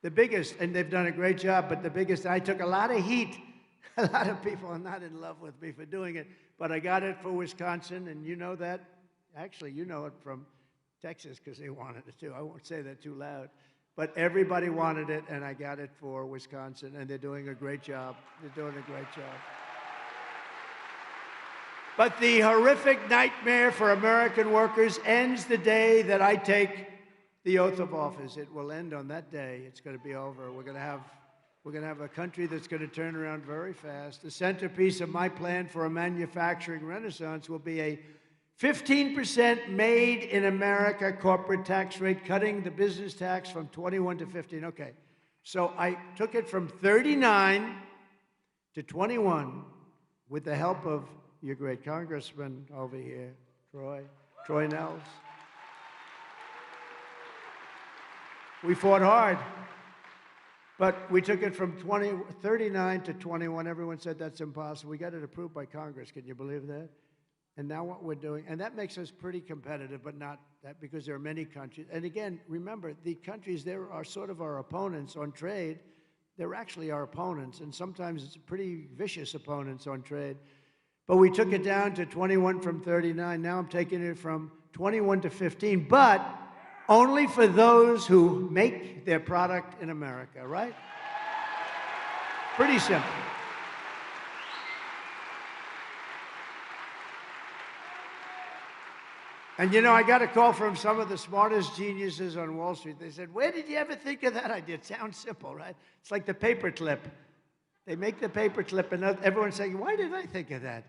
The biggest, and they've done a great job, but the biggest, I took a lot of heat. A lot of people are not in love with me for doing it, but I got it for Wisconsin, and you know that. Actually, you know it from Texas because they wanted it too. I won't say that too loud. But everybody wanted it, and I got it for Wisconsin, and they're doing a great job. They're doing a great job. But the horrific nightmare for American workers ends the day that I take the oath of office. It will end on that day. It's going to be over. We're going to have a country that's going to turn around very fast. The centerpiece of my plan for a manufacturing renaissance will be a 15% made in America corporate tax rate, cutting the business tax from 21 to 15. Okay, so I took it from 39 to 21 with the help of your great congressman over here, Troy Nehls. We fought hard, but we took it from 39 to 21. Everyone said that's impossible. We got it approved by Congress. Can you believe that? And now what we're doing, and that makes us pretty competitive, but not that, because there are many countries. And again, remember, the countries there are sort of our opponents on trade. They're actually our opponents, and sometimes it's pretty vicious opponents on trade. But we took it down to 21 from 39. Now I'm taking it from 21 to 15, but only for those who make their product in America, right? Pretty simple. And you know, I got a call from some of the smartest geniuses on Wall Street. They said, where did you ever think of that idea? It sounds simple, right? It's like the paper clip. They make the paper clip, and everyone's saying, why did I think of that?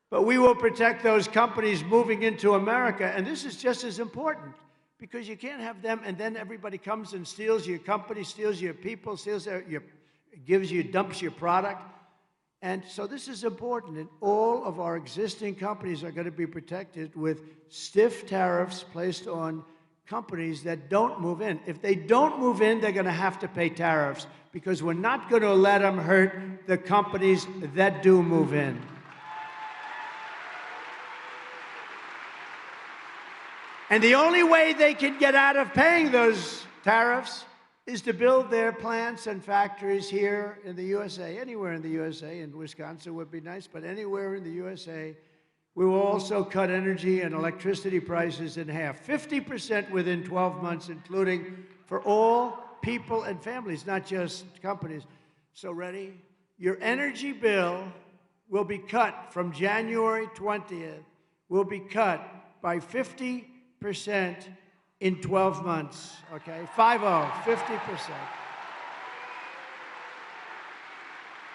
But we will protect those companies moving into America, and this is just as important, because you can't have them, and then everybody comes and steals your company, steals your people, dumps your product. And so this is important, and all of our existing companies are going to be protected with stiff tariffs placed on companies that don't move in. If they don't move in, they're going to have to pay tariffs, because we're not going to let them hurt the companies that do move in. And the only way they can get out of paying those tariffs is to build their plants and factories here in the USA, anywhere in the USA. And Wisconsin would be nice, but anywhere in the USA. We will also cut energy and electricity prices in half, 50% within 12 months, including for all people and families, not just companies. So ready? Your energy bill will be cut from January 20th, will be cut by 50% in 12 months, okay? 50%.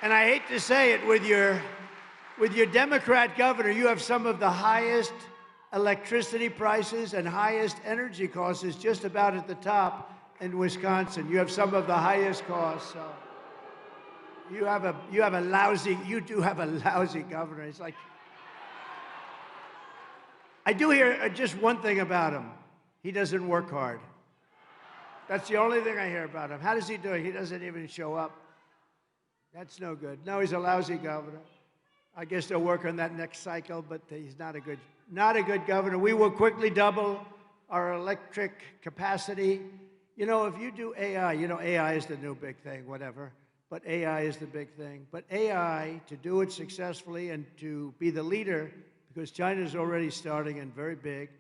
And I hate to say it, with your Democrat governor, you have some of the highest electricity prices and highest energy costs, is just about at the top in Wisconsin. You have some of the highest costs. So you do have a lousy governor. It's like, I do hear just one thing about him. He doesn't work hard. That's the only thing I hear about him. How does he do it? He doesn't even show up. That's no good. No, he's a lousy governor. I guess they'll work on that next cycle, but he's not a good governor. We will quickly double our electric capacity. You know, if you do AI, you know, AI is the new big thing, whatever, but AI is the big thing. But AI, to do it successfully and to be the leader, because China's already starting and very big,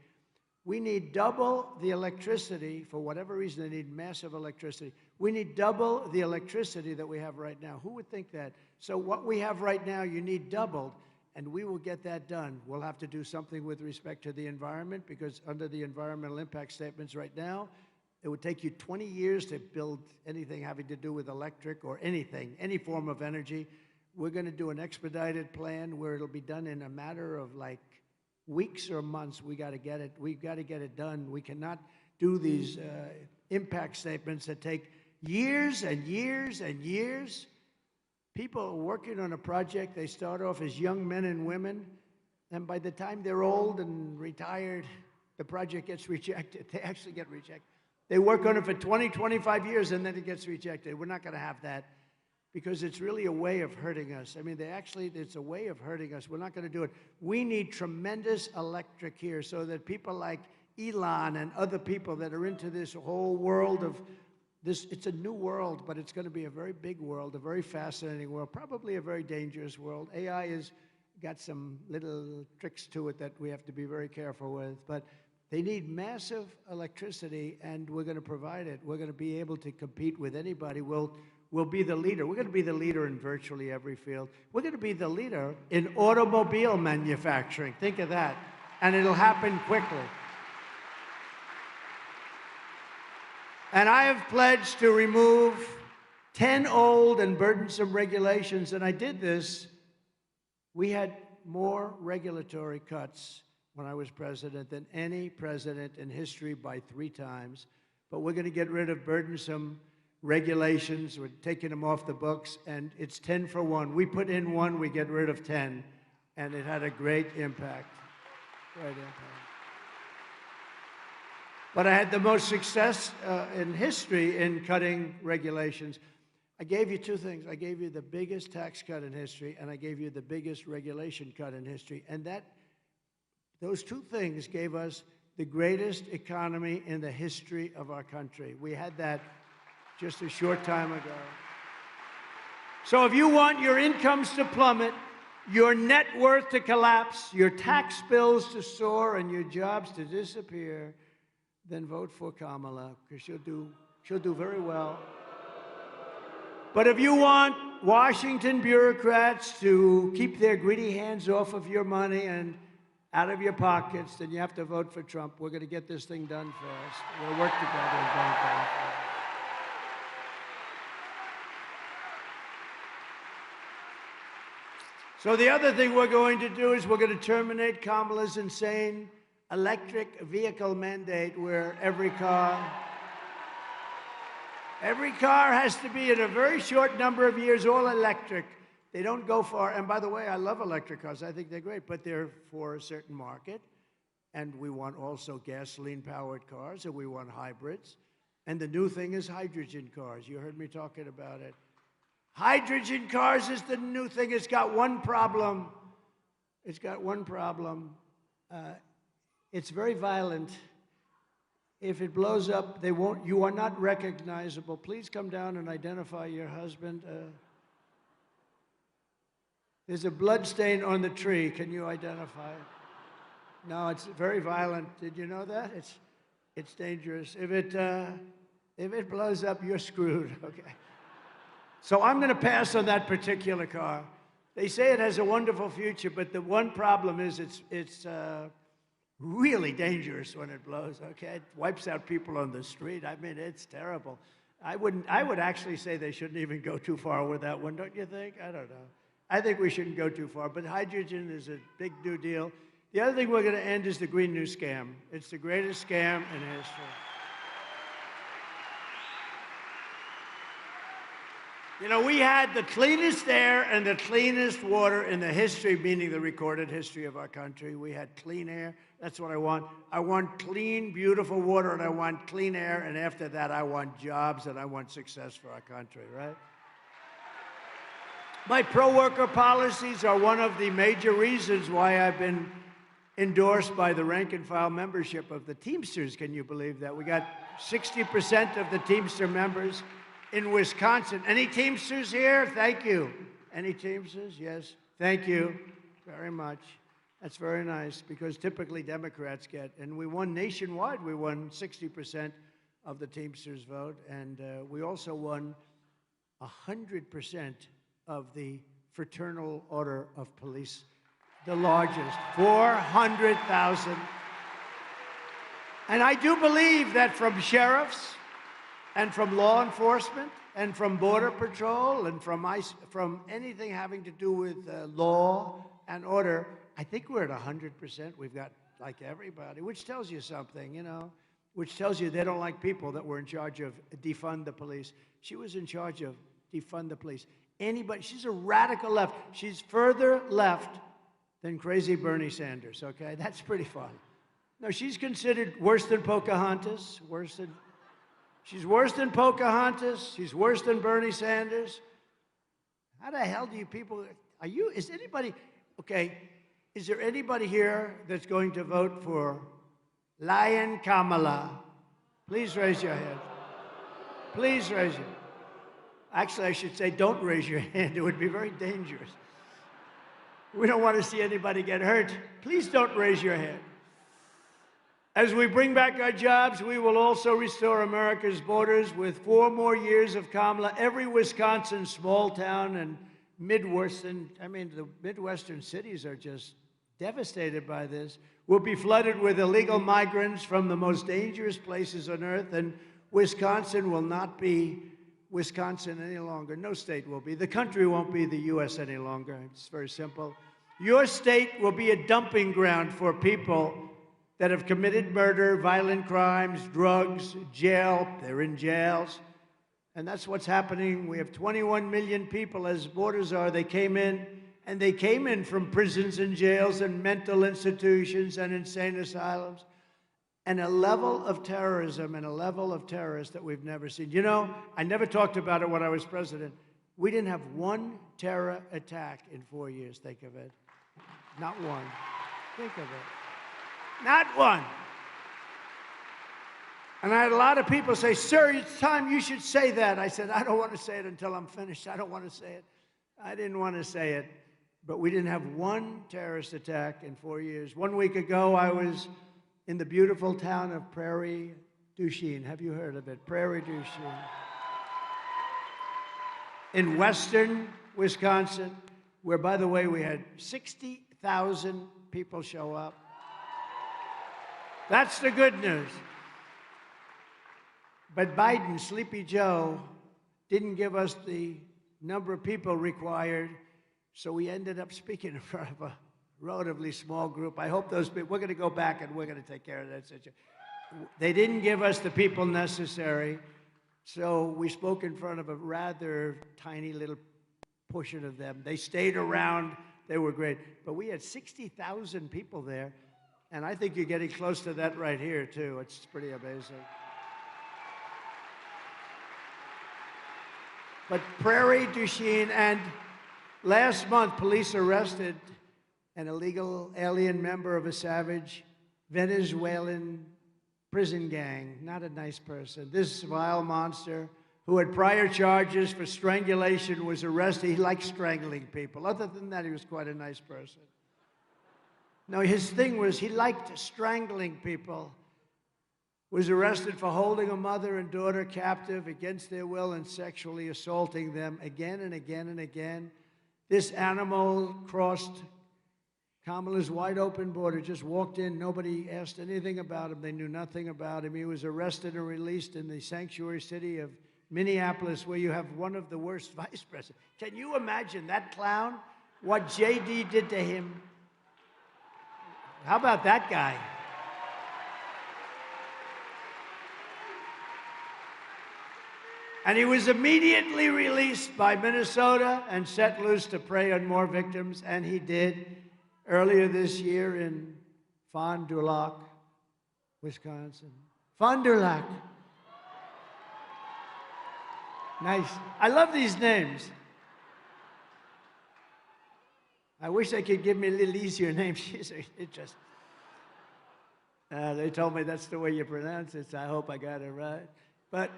we need double the electricity. For whatever reason, they need massive electricity. We need double the electricity that we have right now. Who would think that? So what we have right now, you need doubled, and we will get that done. We'll have to do something with respect to the environment, because under the environmental impact statements right now, it would take you 20 years to build anything having to do with electric or anything, any form of energy. We're going to do an expedited plan where it'll be done in a matter of like weeks or months. We've got to get it done. We cannot do these impact statements that take years and years and years. People are working on a project, they start off as young men and women, and by the time they're old and retired, the project gets rejected. They actually get rejected. They work on it for 20, 25 years, and then it gets rejected. We're not going to have that because it's really a way of hurting us. I mean, it's a way of hurting us. We're not going to do it. We need tremendous electric here so that people like Elon and other people that are into this whole world of this, it's a new world, but it's going to be a very big world, a very fascinating world, probably a very dangerous world. AI has got some little tricks to it that we have to be very careful with, but they need massive electricity, and we're going to provide it. We're going to be able to compete with anybody. We'll be the leader. We're going to be the leader in virtually every field. We're going to be the leader in automobile manufacturing. Think of that. And it'll happen quickly. And I have pledged to remove 10 old and burdensome regulations, and I did this. We had more regulatory cuts when I was president than any president in history by 3 times. But we're going to get rid of burdensome regulations. We're taking them off the books, and it's 10 for 1. We put in 1, we get rid of 10, and it had a great impact. Great impact. But I had the most success in history in cutting regulations. I gave you 2 things. I gave you the biggest tax cut in history, and I gave you the biggest regulation cut in history. And those 2 things gave us the greatest economy in the history of our country. We had that just a short time ago. So if you want your incomes to plummet, your net worth to collapse, your tax bills to soar, and your jobs to disappear, then vote for Kamala, because she'll do very well. But if you want Washington bureaucrats to keep their greedy hands off of your money and out of your pockets, then you have to vote for Trump. We're going to get this thing done fast. We're going to work together and get it done fast. So the other thing we're going to do is we're going to terminate Kamala's insane electric vehicle mandate, where every car has to be in a very short number of years all electric. They don't go far. And by the way, I love electric cars. I think they're great, but they're for a certain market. And we want also gasoline-powered cars, and we want hybrids. And the new thing is hydrogen cars. You heard me talking about it. Hydrogen cars is the new thing. It's got one problem. It's got one problem. It's very violent. If it blows up, you are not recognizable. Please come down and identify your husband. There's a blood stain on the tree. Can you identify it? No, it's very violent. Did you know that? It's dangerous. If it blows up, you're screwed, okay? So I'm going to pass on that particular car. They say it has a wonderful future, but the one problem is it's really dangerous when it blows, okay? It wipes out people on the street. I mean, it's terrible. I would actually say they shouldn't even go too far with that one, don't you think? I don't know. I think we shouldn't go too far, but hydrogen is a big new deal. The other thing we're going to end is the Green New Scam. It's the greatest scam in history. You know, we had the cleanest air and the cleanest water in the history, meaning the recorded history of our country. We had clean air. That's what I want. I want clean, beautiful water, and I want clean air, and after that, I want jobs, and I want success for our country, right? My pro-worker policies are one of the major reasons why I've been endorsed by the rank-and-file membership of the Teamsters. Can you believe that? We got 60% of the Teamster members in Wisconsin. Any Teamsters here? Thank you. Any Teamsters? Yes. Thank you very much. That's very nice, because typically Democrats get, and we won nationwide. We won 60% of the Teamsters vote, and we also won 100% of the Fraternal Order of Police, the largest, 400,000. And I do believe that from sheriffs and from law enforcement and from Border Patrol and from ICE, from anything having to do with law and order, I think we're at 100%. We've got like everybody, which tells you something, you know. which tells you they don't like people that were in charge of defund the police. She was in charge of defund the police. Anybody, she's a radical left. She's further left than crazy Bernie Sanders, okay? That's pretty fun. No, she's considered worse than Pocahontas, she's worse than Pocahontas, she's worse than Bernie Sanders. How the hell do you people, is there anybody here that's going to vote for Lion Kamala? Please raise your hand. Please raise your hand. Actually, I should say don't raise your hand. It would be very dangerous. We don't want to see anybody get hurt. Please don't raise your hand. As we bring back our jobs, we will also restore America's borders with 4 more years of Kamala. Every Wisconsin small town and Midwestern, the Midwestern cities are just devastated by this, will be flooded with illegal migrants from the most dangerous places on earth, and Wisconsin will not be Wisconsin any longer. No state will be. The country won't be the U.S. any longer. It's very simple. Your state will be a dumping ground for people that have committed murder, violent crimes, drugs, jail. They're in jails. And that's what's happening. We have 21 million people, as borders are. They came in, and they came in from prisons and jails and mental institutions and insane asylums. And a level of terrorism and a level of terrorists that we've never seen. You know, I never talked about it when I was president. We didn't have one terror attack in 4 years. Think of it. Not one. Think of it. Not one. And I had a lot of people say, sir, it's time you should say that. I said, I don't want to say it until I'm finished. I don't want to say it. I didn't want to say it. But we didn't have one terrorist attack in 4 years. 1 week ago, I was in the beautiful town of Prairie du Chien. Have you heard of it? Prairie du Chien. In western Wisconsin, where, by the way, we had 60,000 people show up. That's the good news. But Biden, Sleepy Joe, didn't give us the number of people required, so we ended up speaking in front of a relatively small group. I hope those people, we're going to go back and we're going to take care of that situation. They didn't give us the people necessary, so we spoke in front of a rather tiny little portion of them. They stayed around. They were great. But we had 60,000 people there, and I think you're getting close to that right here, too. It's pretty amazing. But Prairie du Chien, and last month, police arrested an illegal alien member of a savage Venezuelan prison gang. Not a nice person. This vile monster, who had prior charges for strangulation, was arrested. He liked strangling people. Other than that, he was quite a nice person. No, his thing was he liked strangling people. Was arrested for holding a mother and daughter captive against their will and sexually assaulting them again and again and again. This animal crossed Kamala's wide open border, just walked in. Nobody asked anything about him. They knew nothing about him. He was arrested and released in the sanctuary city of Minneapolis, where you have one of the worst vice presidents. Can you imagine that clown? What JD did to him? How about that guy? And he was immediately released by Minnesota and set loose to prey on more victims, and he did. Earlier this year in Fond du Lac, Wisconsin. Fond du Lac. Nice. I love these names. I wish they could give me a little easier names. It just. They told me that's the way you pronounce it, so I hope I got it right. But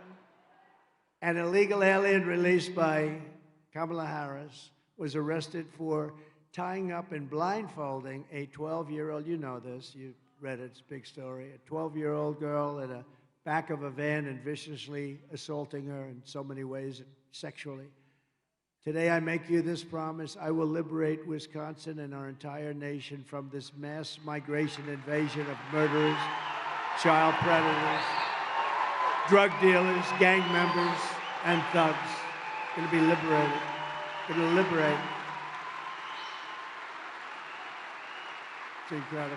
an illegal alien released by Kamala Harris was arrested for tying up and blindfolding a 12-year-old, you know this, you read it, it's a big story, a 12-year-old girl in the back of a van and viciously assaulting her in so many ways, sexually. Today I make you this promise: I will liberate Wisconsin and our entire nation from this mass migration invasion of murderers, child predators, drug dealers, gang members, and thugs. Going to be liberated. Going to liberate. It's incredible.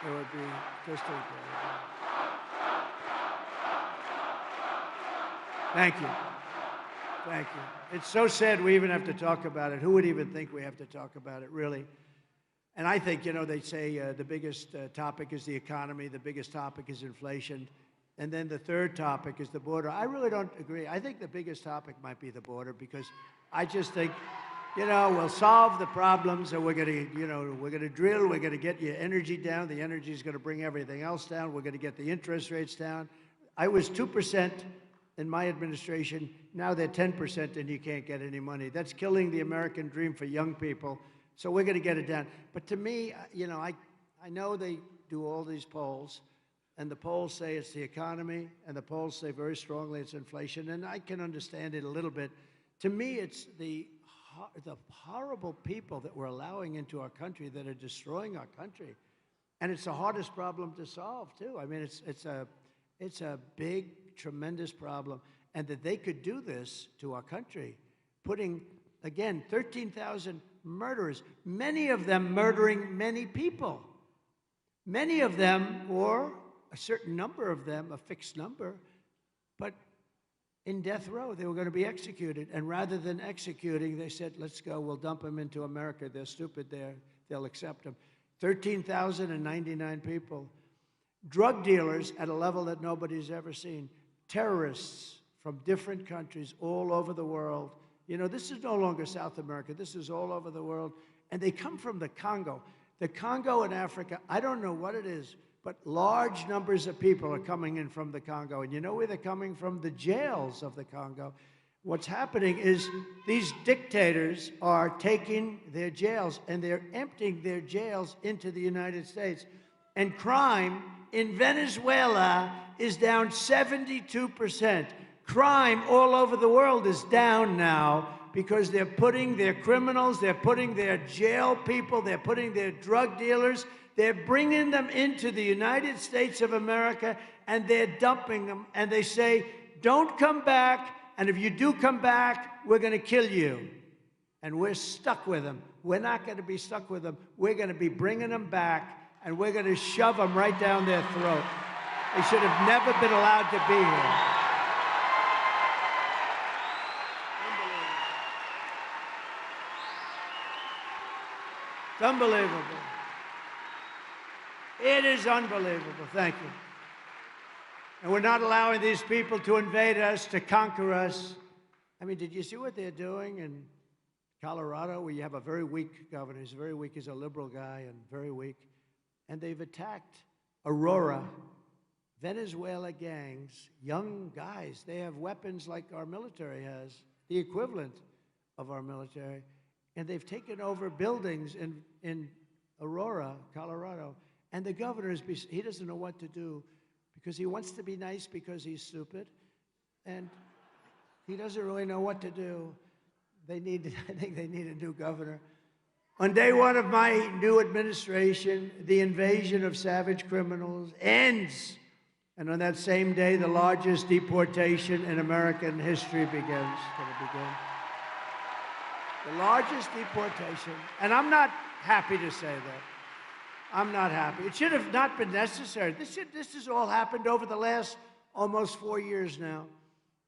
It would be crystal clear. Thank you. Thank you. It's so sad we even have to talk about it. Who would even think we have to talk about it, really? And I think, you know, they say the biggest topic is the economy, the biggest topic is inflation, and then the third topic is the border. I really don't agree. I think the biggest topic might be the border, because I just think, you know, we'll solve the problems, and we're going to, you know, we're going to drill, we're going to get your energy down, the energy is going to bring everything else down, we're going to get the interest rates down. I was 2% in my administration, now they're 10% and you can't get any money. That's killing the American dream for young people. So we're going to get it down. But to me, you know, I know they do all these polls, and the polls say it's the economy, and the polls say very strongly it's inflation, and I can understand it a little bit. To me, it's the horrible people that we're allowing into our country that are destroying our country. And it's the hardest problem to solve, too. I mean, it's a big, tremendous problem. And that they could do this to our country, putting, again, 13,000 murderers, many of them murdering many people. Many of them, or a certain number of them, a fixed number, but in death row, they were going to be executed. And rather than executing, they said, let's go, we'll dump them into America. They're stupid there, they'll accept them. 13,099 people. Drug dealers at a level that nobody's ever seen. Terrorists from different countries all over the world. You know, this is no longer South America. This is all over the world. And they come from the Congo. The Congo in Africa, I don't know what it is, but large numbers of people are coming in from the Congo. And you know where they're coming from? The jails of the Congo. What's happening is these dictators are taking their jails and they're emptying their jails into the United States. And crime in Venezuela is down 72%. Crime all over the world is down now because they're putting their criminals, they're putting their jail people, they're putting their drug dealers, they're bringing them into the United States of America, and they're dumping them, and they say, don't come back, and if you do come back, we're going to kill you. And we're stuck with them. We're not going to be stuck with them. We're going to be bringing them back, and we're going to shove them right down their throat. They should have never been allowed to be here. It's unbelievable. It is unbelievable. Thank you. And we're not allowing these people to invade us, to conquer us. I mean, did you see what they're doing in Colorado, where you have a very weak governor? He's very weak. He's a liberal guy and very weak. And they've attacked Aurora, Venezuela gangs, young guys. They have weapons like our military has, the equivalent of our military. And they've taken over buildings in Aurora, Colorado. And the governor, he doesn't know what to do because he wants to be nice because he's stupid. And he doesn't really know what to do. I think they need a new governor. On day one of my new administration, the invasion of savage criminals ends. And on that same day, the largest deportation in American history begins. The largest deportation. And I'm not happy to say that. I'm not happy. It should have not been necessary. This has all happened over the last almost 4 years now.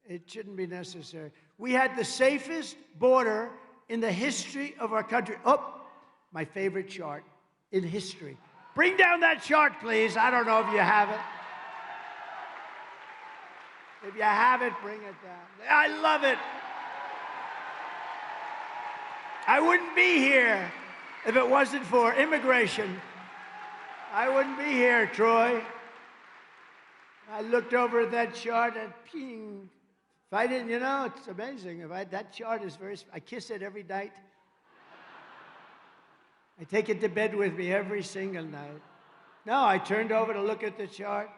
It shouldn't be necessary. We had the safest border in the history of our country. Oh, my favorite chart in history. Bring down that chart, please. I don't know if you have it. If you have it, bring it down. I love it. I wouldn't be here if it wasn't for immigration. I wouldn't be here, Troy. I looked over at that chart and ping. If I didn't, you know, it's amazing. That chart is I kiss it every night. I take it to bed with me every single night. No, I turned over to look at the chart.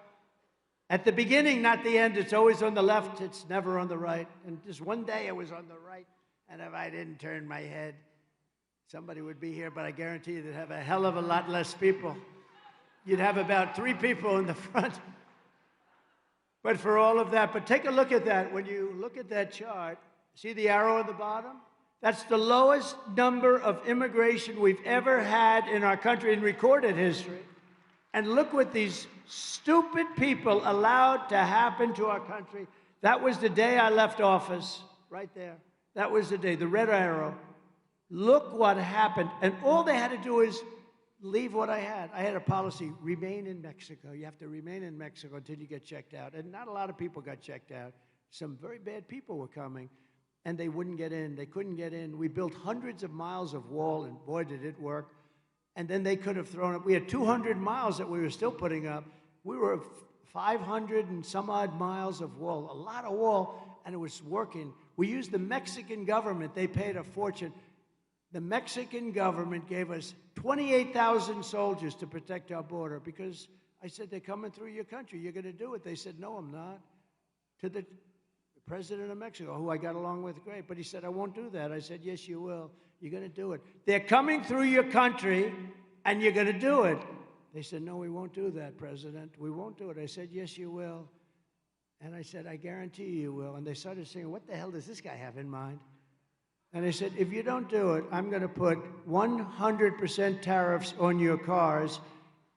At the beginning, not the end. It's always on the left. It's never on the right. And just one day it was on the right. And if I didn't turn my head, somebody would be here. But I guarantee you they'd have a hell of a lot less people. You'd have about 3 people in the front. But for all of that, but take a look at that. When you look at that chart, see the arrow at the bottom? That's the lowest number of immigration we've ever had in our country in recorded history. And look what these stupid people allowed to happen to our country. That was the day I left office, right there. That was the day, the red arrow. Look what happened. And all they had to do is leave what I had. I had a policy, remain in Mexico. You have to remain in Mexico until you get checked out. And not a lot of people got checked out. Some very bad people were coming, and they wouldn't get in. They couldn't get in. We built hundreds of miles of wall, and boy, did it work. And then they could have thrown up. We had 200 miles that we were still putting up. We were 500 and some odd miles of wall, a lot of wall, and it was working. We used the Mexican government. They paid a fortune. The Mexican government gave us 28,000 soldiers to protect our border because I said, they're coming through your country. You're going to do it. They said, no, I'm not. To the president of Mexico, who I got along with great, but he said, I won't do that. I said, yes, you will. You're going to do it. They're coming through your country, and you're going to do it. They said, no, we won't do that, President. We won't do it. I said, yes, you will. And I said, I guarantee you will. And they started saying, what the hell does this guy have in mind? And I said, if you don't do it, I'm going to put 100% tariffs on your cars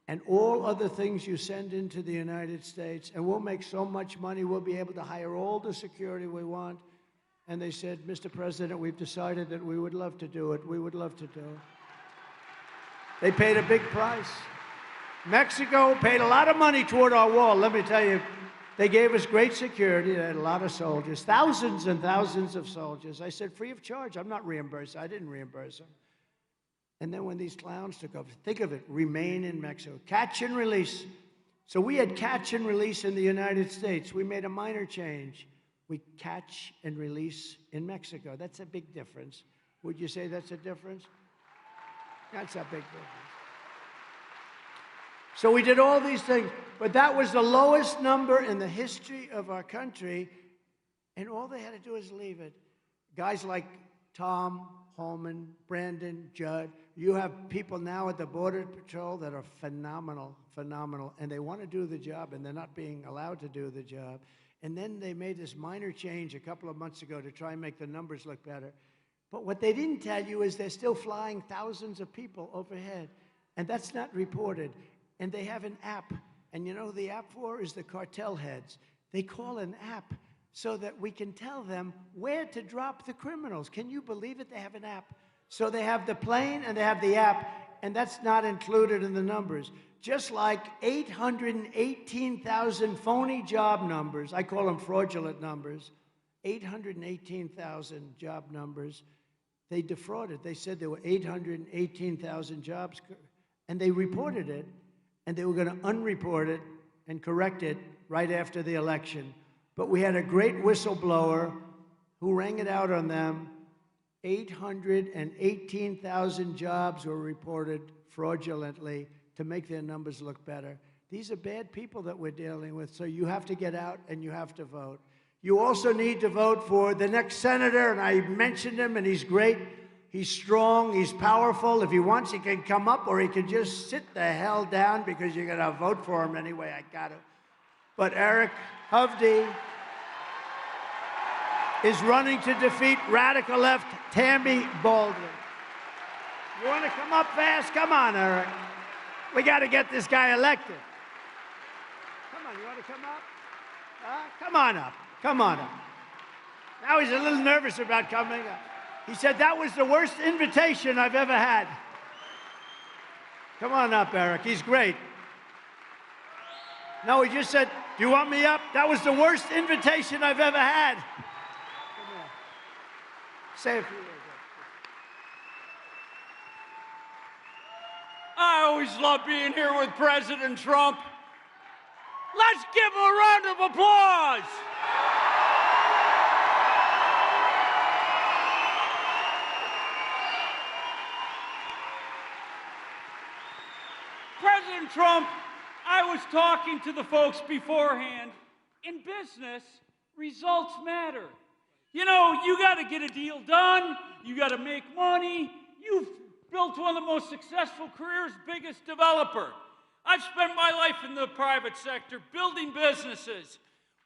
and all other things you send into the United States, and we'll make so much money, we'll be able to hire all the security we want. And they said, Mr. President, we've decided that we would love to do it. We would love to do it. They paid a big price. Mexico paid a lot of money toward our wall. Let me tell you, they gave us great security. They had a lot of soldiers, thousands and thousands of soldiers. I said, free of charge. I'm not reimbursed. I didn't reimburse them. And then when these clowns took over, think of it, remain in Mexico. Catch and release. So we had catch and release in the United States. We made a minor change. We catch and release in Mexico. That's a big difference. Would you say that's a difference? That's a big difference. So we did all these things, but that was the lowest number in the history of our country, and all they had to do is leave it. Guys like Tom, Holman, Brandon, Judd, you have people now at the Border Patrol that are phenomenal, phenomenal, and they want to do the job, and they're not being allowed to do the job. And then they made this minor change a couple of months ago to try and make the numbers look better. But what they didn't tell you is they're still flying thousands of people overhead, and that's not reported. And they have an app, and you know who the app for is the cartel heads. They call an app so that we can tell them where to drop the criminals. Can you believe it? They have an app. So they have the plane and they have the app, and that's not included in the numbers. Just like 818,000 phony job numbers, I call them fraudulent numbers, 818,000 job numbers, they defrauded. They said there were 818,000 jobs, and they reported it. And they were going to unreport it and correct it right after the election. But we had a great whistleblower who rang it out on them. 818,000 jobs were reported fraudulently to make their numbers look better. These are bad people that we're dealing with, so you have to get out and you have to vote. You also need to vote for the next senator, and I mentioned him, and he's great. He's strong, he's powerful. If he wants, he can come up, or he can just sit the hell down because you're going to vote for him anyway. I got to. But Eric Hovde is running to defeat radical left Tammy Baldwin. You want to come up fast? Come on, Eric. We got to get this guy elected. Come on, you want to come up? Come on up. Come on up. Now he's a little nervous about coming up. He said, that was the worst invitation I've ever had. Come on up, Eric. He's great. No, he just said, do you want me up? That was the worst invitation I've ever had. Come on. Say a few words. I always love being here with President Trump. Let's give him a round of applause. President Trump, I was talking to the folks beforehand. In business, results matter. You know, you got to get a deal done. You got to make money. You've built one of the most successful careers, biggest developer. I've spent my life in the private sector building businesses.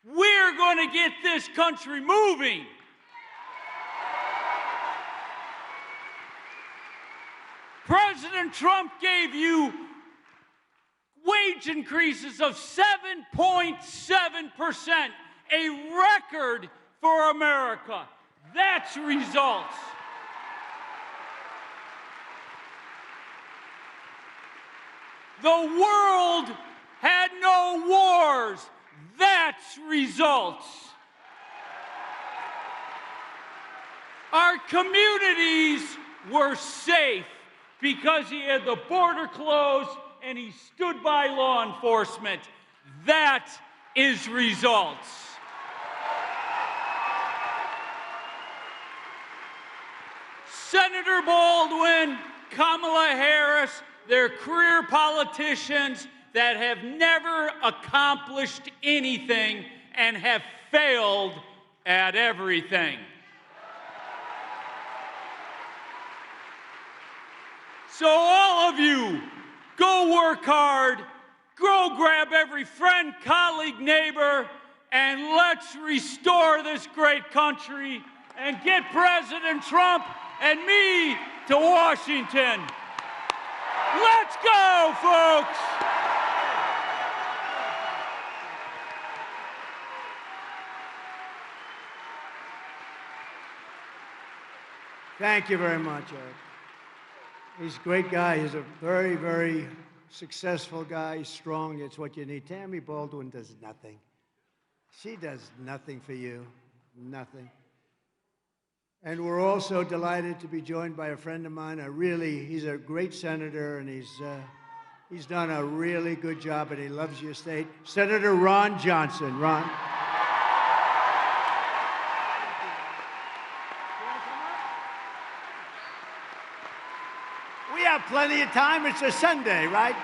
We're going to get this country moving. President Trump gave you wage increases of 7.7%, a record for America. That's results. The world had no wars. That's results. Our communities were safe because he had the border closed and he stood by law enforcement. That is results. Senator Baldwin, Kamala Harris, they're career politicians that have never accomplished anything and have failed at everything. So all of you, go work hard, go grab every friend, colleague, neighbor, and let's restore this great country and get President Trump and me to Washington. Let's go, folks! Thank you very much, Eric. He's a great guy. He's a very, very successful guy. He's strong. It's what you need. Tammy Baldwin does nothing. She does nothing for you. Nothing. And we're also delighted to be joined by a friend of mine. He's a great senator, and he's done a really good job, and he loves your state. Senator Ron Johnson. Ron. We have plenty of time. It's a Sunday, right?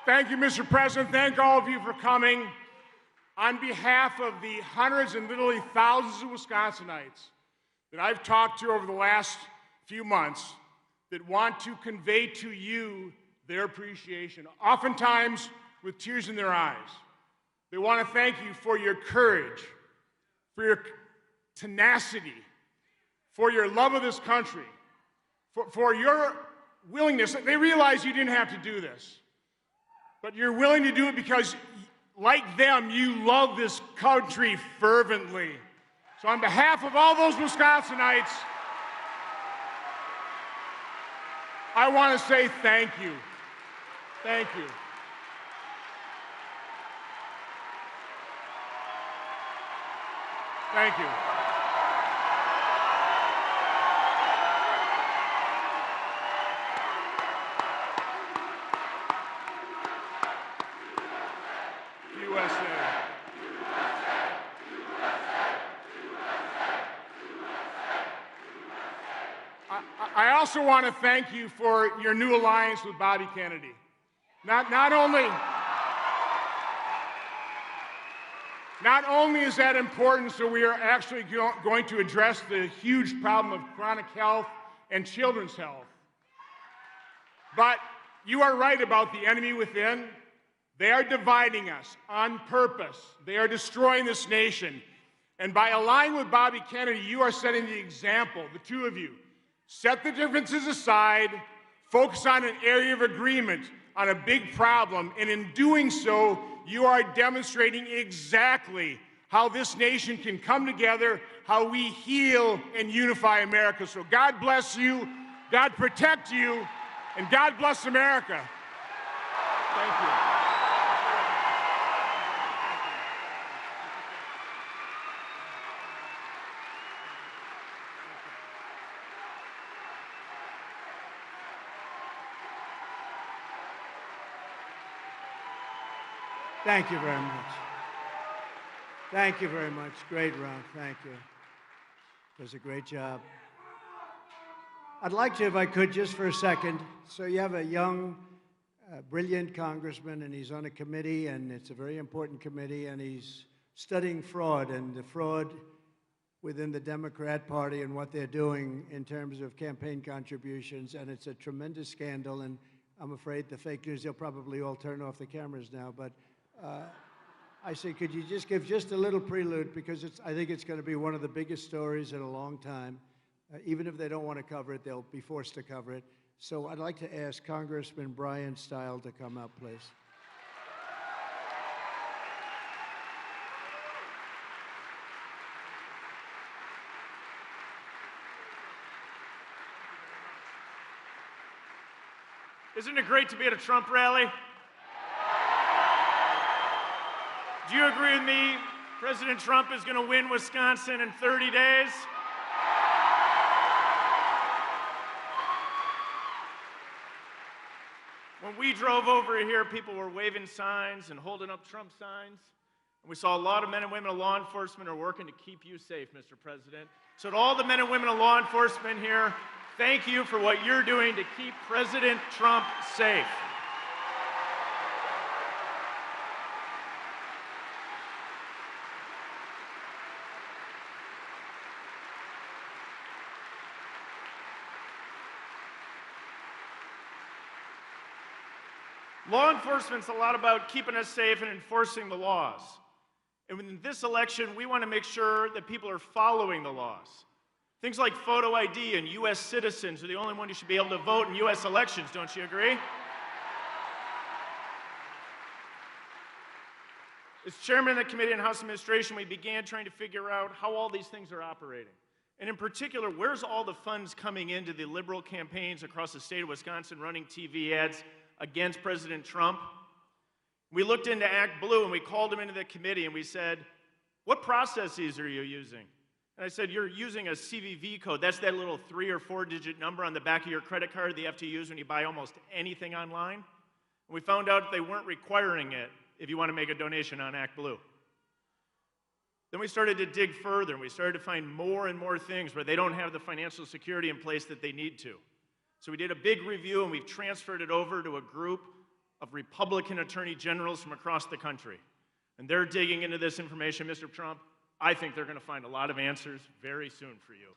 Thank you, Mr. President. Thank all of you for coming. On behalf of the hundreds and literally thousands of Wisconsinites that I've talked to over the last few months that want to convey to you their appreciation, oftentimes with tears in their eyes, they want to thank you for your courage, for your tenacity, for your love of this country, for your willingness. They realize you didn't have to do this. But you're willing to do it because, like them, you love this country fervently. So on behalf of all those Wisconsinites, I want to say thank you. Thank you. Thank you. I also want to thank you for your new alliance with Bobby Kennedy. Not only is that important, so we are actually going to address the huge problem of chronic health and children's health, but you are right about the enemy within. They are dividing us on purpose. They are destroying this nation. And by aligning with Bobby Kennedy, you are setting the example, the two of you. Set the differences aside, focus on an area of agreement on a big problem, and in doing so, you are demonstrating exactly how this nation can come together, how we heal and unify America. So God bless you, God protect you, and God bless America. Thank you. Thank you very much. Thank you very much. Great, Ron. Thank you. It was a great job. I'd like to, if I could, just for a second. So you have a young, brilliant congressman, and he's on a committee, and it's a very important committee, and he's studying fraud and the fraud within the Democrat Party and what they're doing in terms of campaign contributions, and it's a tremendous scandal, and I'm afraid the fake news, they'll probably all turn off the cameras now, but I say, could you just give just a little prelude, because I think it's going to be one of the biggest stories in a long time. Even if they don't want to cover it, they'll be forced to cover it. So I'd like to ask Congressman Brian Stile to come up, please. Isn't it great to be at a Trump rally? Do you agree with me? President Trump is going to win Wisconsin in 30 days? When we drove over here, people were waving signs and holding up Trump signs. And we saw a lot of men and women of law enforcement are working to keep you safe, Mr. President. So to all the men and women of law enforcement here, thank you for what you're doing to keep President Trump safe. Law enforcement's a lot about keeping us safe and enforcing the laws. And in this election, we want to make sure that people are following the laws. Things like photo ID and U.S. citizens are the only one who should be able to vote in U.S. elections, don't you agree? As chairman of the Committee on House Administration, we began trying to figure out how all these things are operating. And in particular, where's all the funds coming into the liberal campaigns across the state of Wisconsin running TV ads against President Trump? We looked into Act Blue and we called him into the committee and we said, what processes are you using? And I said, you're using a CVV code. That's that little 3 or 4 digit number on the back of your credit card that you have to use when you buy almost anything online. And we found out they weren't requiring it if you want to make a donation on Act Blue. Then we started to dig further and we started to find more and more things where they don't have the financial security in place that they need to. So we did a big review and we've transferred it over to a group of Republican attorney generals from across the country. And they're digging into this information, Mr. Trump. I think they're going to find a lot of answers very soon for you.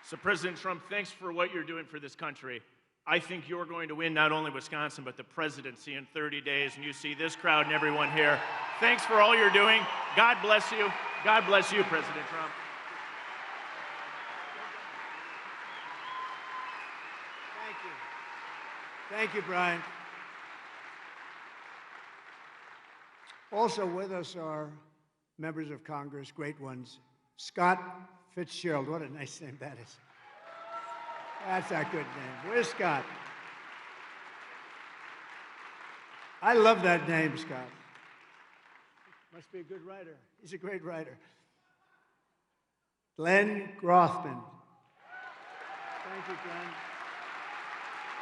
So President Trump, thanks for what you're doing for this country. I think you're going to win not only Wisconsin, but the presidency in 30 days. And you see this crowd and everyone here. Thanks for all you're doing. God bless you. God bless you, President Trump. Thank you. Thank you, Brian. Also with us are members of Congress, great ones. Scott Fitzgerald, what a nice name that is. That's a good name. Where's Scott? I love that name, Scott. Must be a good writer. He's a great writer. Glenn Grothman. Thank you, Glenn.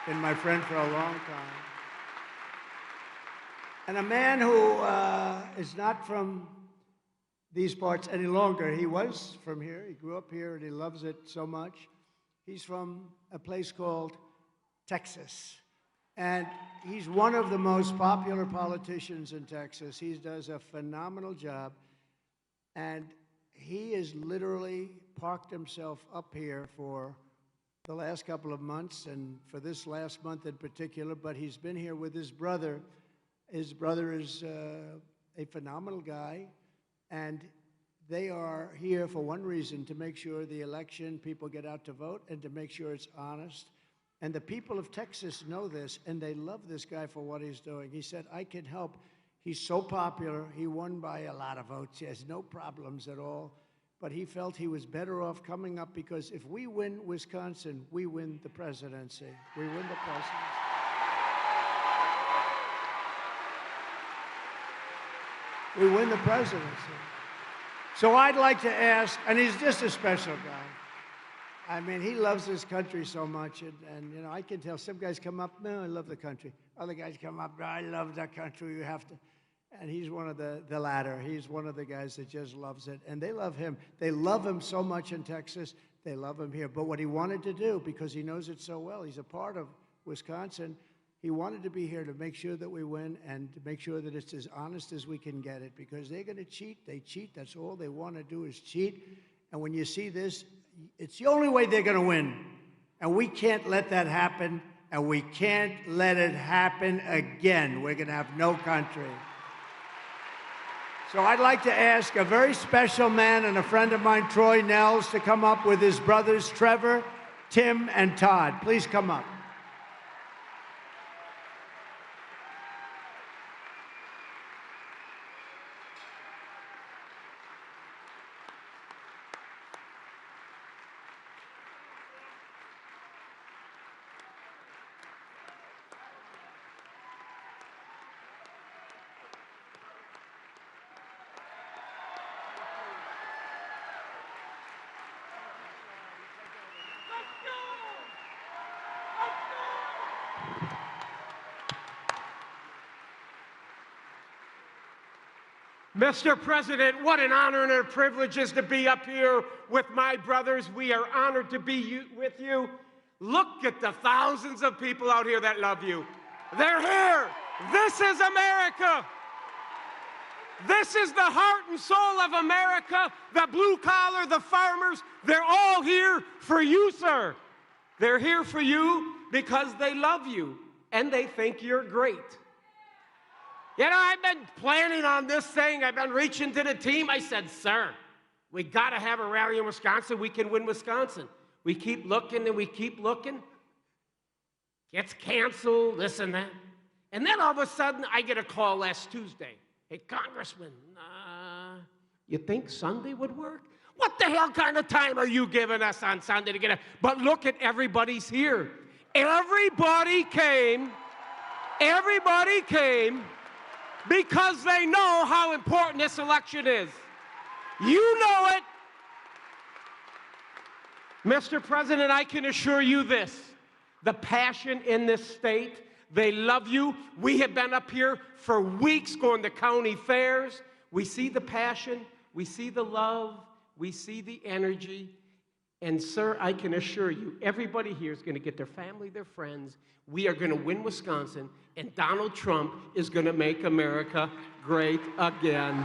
Been my friend for a long time. And a man who is not from these parts any longer. He was from here. He grew up here and he loves it so much. He's from a place called Texas. And he's one of the most popular politicians in Texas. He does a phenomenal job. And he has literally parked himself up here for the last couple of months and for this last month in particular, but he's been here with his brother. His brother is a phenomenal guy, and they are here for one reason, to make sure the election, people get out to vote, and to make sure it's honest. And the people of Texas know this, and they love this guy for what he's doing. He said, I can help. He's so popular. He won by a lot of votes. He has no problems at all. But he felt he was better off coming up, because if we win Wisconsin, we win the presidency. We win the presidency. We win the presidency. So I'd like to ask, and he's just a special guy. I mean, he loves this country so much, and you know, I can tell some guys come up, no, I love the country. Other guys come up, no, I love that country, you have to. And he's one of the latter. He's one of the guys that just loves it, and they love him. They love him so much in Texas, they love him here. But what he wanted to do, because he knows it so well, he's a part of Wisconsin, he wanted to be here to make sure that we win and to make sure that it's as honest as we can get it, because they're going to cheat. They cheat. That's all they want to do is cheat. And when you see this, it's the only way they're going to win. And we can't let that happen, and we can't let it happen again. We're going to have no country. So I'd like to ask a very special man and a friend of mine, Troy Nehls, to come up with his brothers, Trevor, Tim, and Todd. Please come up. Mr. President, what an honor and a privilege it is to be up here with my brothers. We are honored to be with you. Look at the thousands of people out here that love you. They're here. This is America. This is the heart and soul of America. The blue collar, the farmers, they're all here for you, sir. They're here for you because they love you and they think you're great. You know, I've been planning on this thing. I've been reaching to the team. I said, sir, we got to have a rally in Wisconsin. We can win Wisconsin. We keep looking and we keep looking. Gets canceled, this and that. And then all of a sudden, I get a call last Tuesday. Hey, Congressman, you think Sunday would work? What the hell kind of time are you giving us on Sunday to get it? But look at everybody's here. Everybody came because they know how important this election is. You know it. Mr. President, I can assure you this. The passion in this state, they love you. We have been up here for weeks going to county fairs. We see the passion, we see the love, we see the energy. And sir, I can assure you, everybody here is going to get their family, their friends. We are going to win Wisconsin, and Donald Trump is going to make America great again.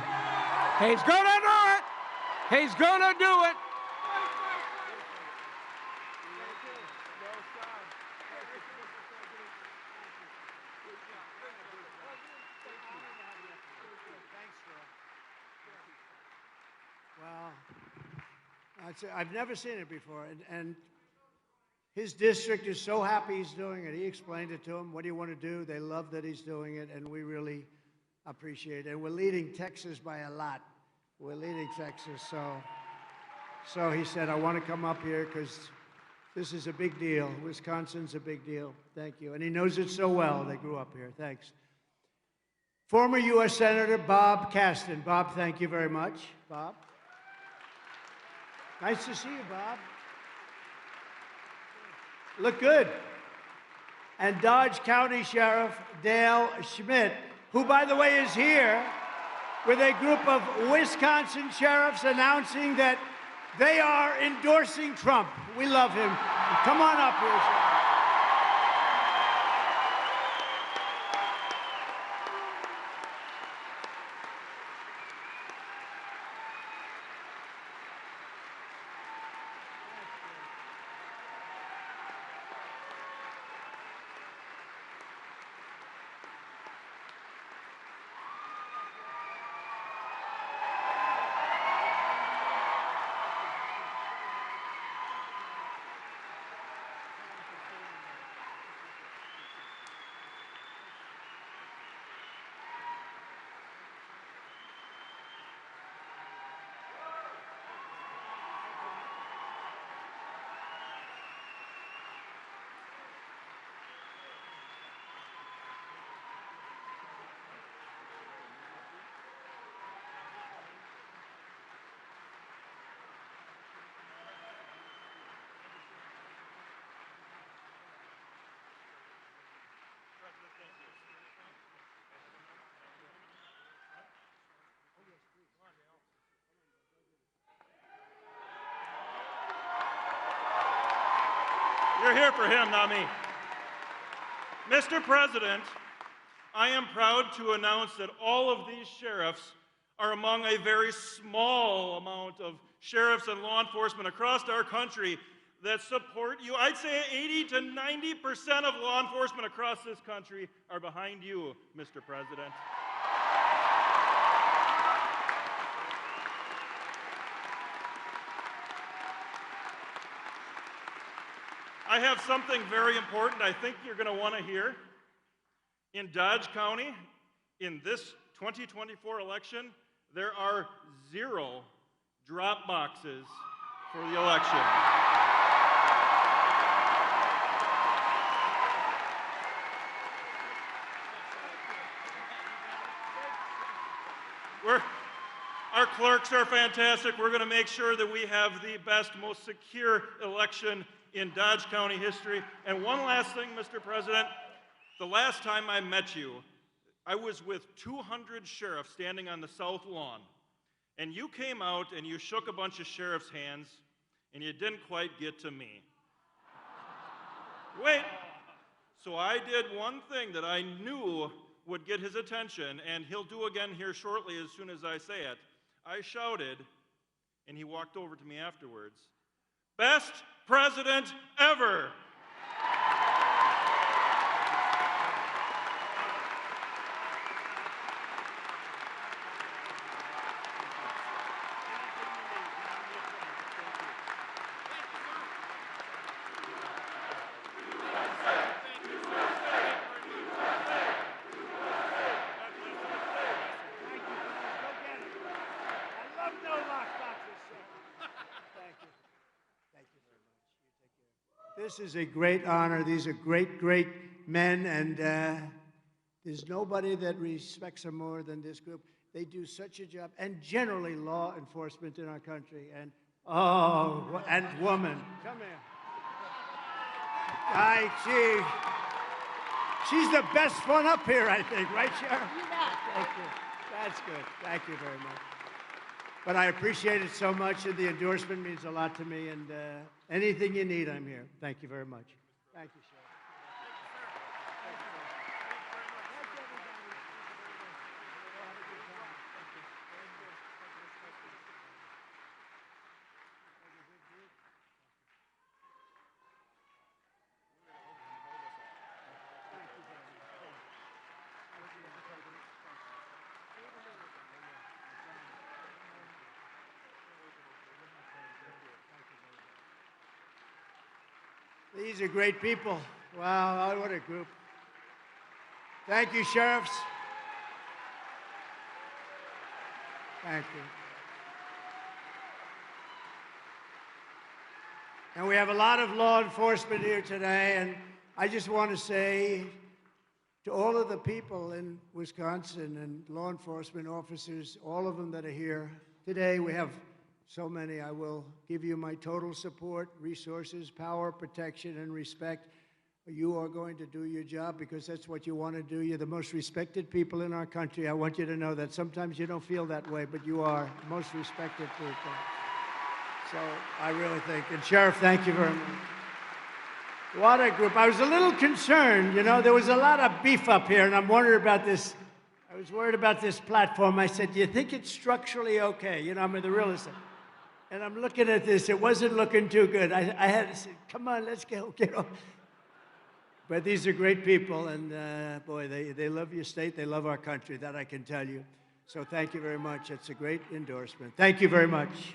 He's going to do it. He's going to do it. I've never seen it before, and his district is so happy he's doing it. He explained it to them. What do you want to do? They love that he's doing it, and we really appreciate it. We're leading Texas by a lot. We're leading Texas, so he said, I want to come up here because this is a big deal. Wisconsin's a big deal. Thank you. And he knows it so well. They grew up here. Thanks. Former U.S. Senator Bob Caston. Bob, thank you very much. Bob. Nice to see you, Bob. Look good. And Dodge County Sheriff Dale Schmidt, who, by the way, is here with a group of Wisconsin sheriffs announcing that they are endorsing Trump. We love him. Come on up here, Sheriff. You're here for him, not me. Mr. President, I am proud to announce that all of these sheriffs are among a very small amount of sheriffs and law enforcement across our country that support you. I'd say 80 to 90% of law enforcement across this country are behind you, Mr. President. I have something very important I think you're going to want to hear. In Dodge County, in this 2024 election, there are 0 drop boxes for the election. Our clerks are fantastic. We're going to make sure that we have the best, most secure election in Dodge County history. And one last thing, Mr. President. The last time I met you, I was with 200 sheriffs standing on the South Lawn. And you came out and you shook a bunch of sheriffs' hands, and you didn't quite get to me. Wait. So I did one thing that I knew would get his attention, and he'll do again here shortly as soon as I say it. I shouted, and he walked over to me afterwards, "Best president ever!" This is a great honor. These are great, great men, and there's nobody that respects them more than this group. They do such a job, and generally law enforcement in our country, and and woman. Come here. She's the best one up here, I think, right, Sheriff? Thank you. That's good. Thank you very much. But I appreciate it so much, and the endorsement means a lot to me, and anything you need, I'm here. Thank you very much. Thank you, Sheriff. These are great people. Wow, what a group. Thank you, sheriffs. Thank you. And we have a lot of law enforcement here today, and I just want to say to all of the people in Wisconsin and law enforcement officers, all of them that are here today, we have so many. I will give you my total support, resources, power, protection, and respect. You are going to do your job because that's what you want to do. You're the most respected people in our country. I want you to know that. Sometimes you don't feel that way, but you are the most respected people. So I really think. And Sheriff, thank you very much. What a group. I was a little concerned. You know, there was a lot of beef up here, and I'm wondering about this. I was worried about this platform. I said, do you think it's structurally okay? You know, I'm the realist. And I'm looking at this. It wasn't looking too good. I had to say, come on, let's get off. But these are great people, and boy, they love your state. They love our country. That I can tell you. So thank you very much. It's a great endorsement. Thank you very much.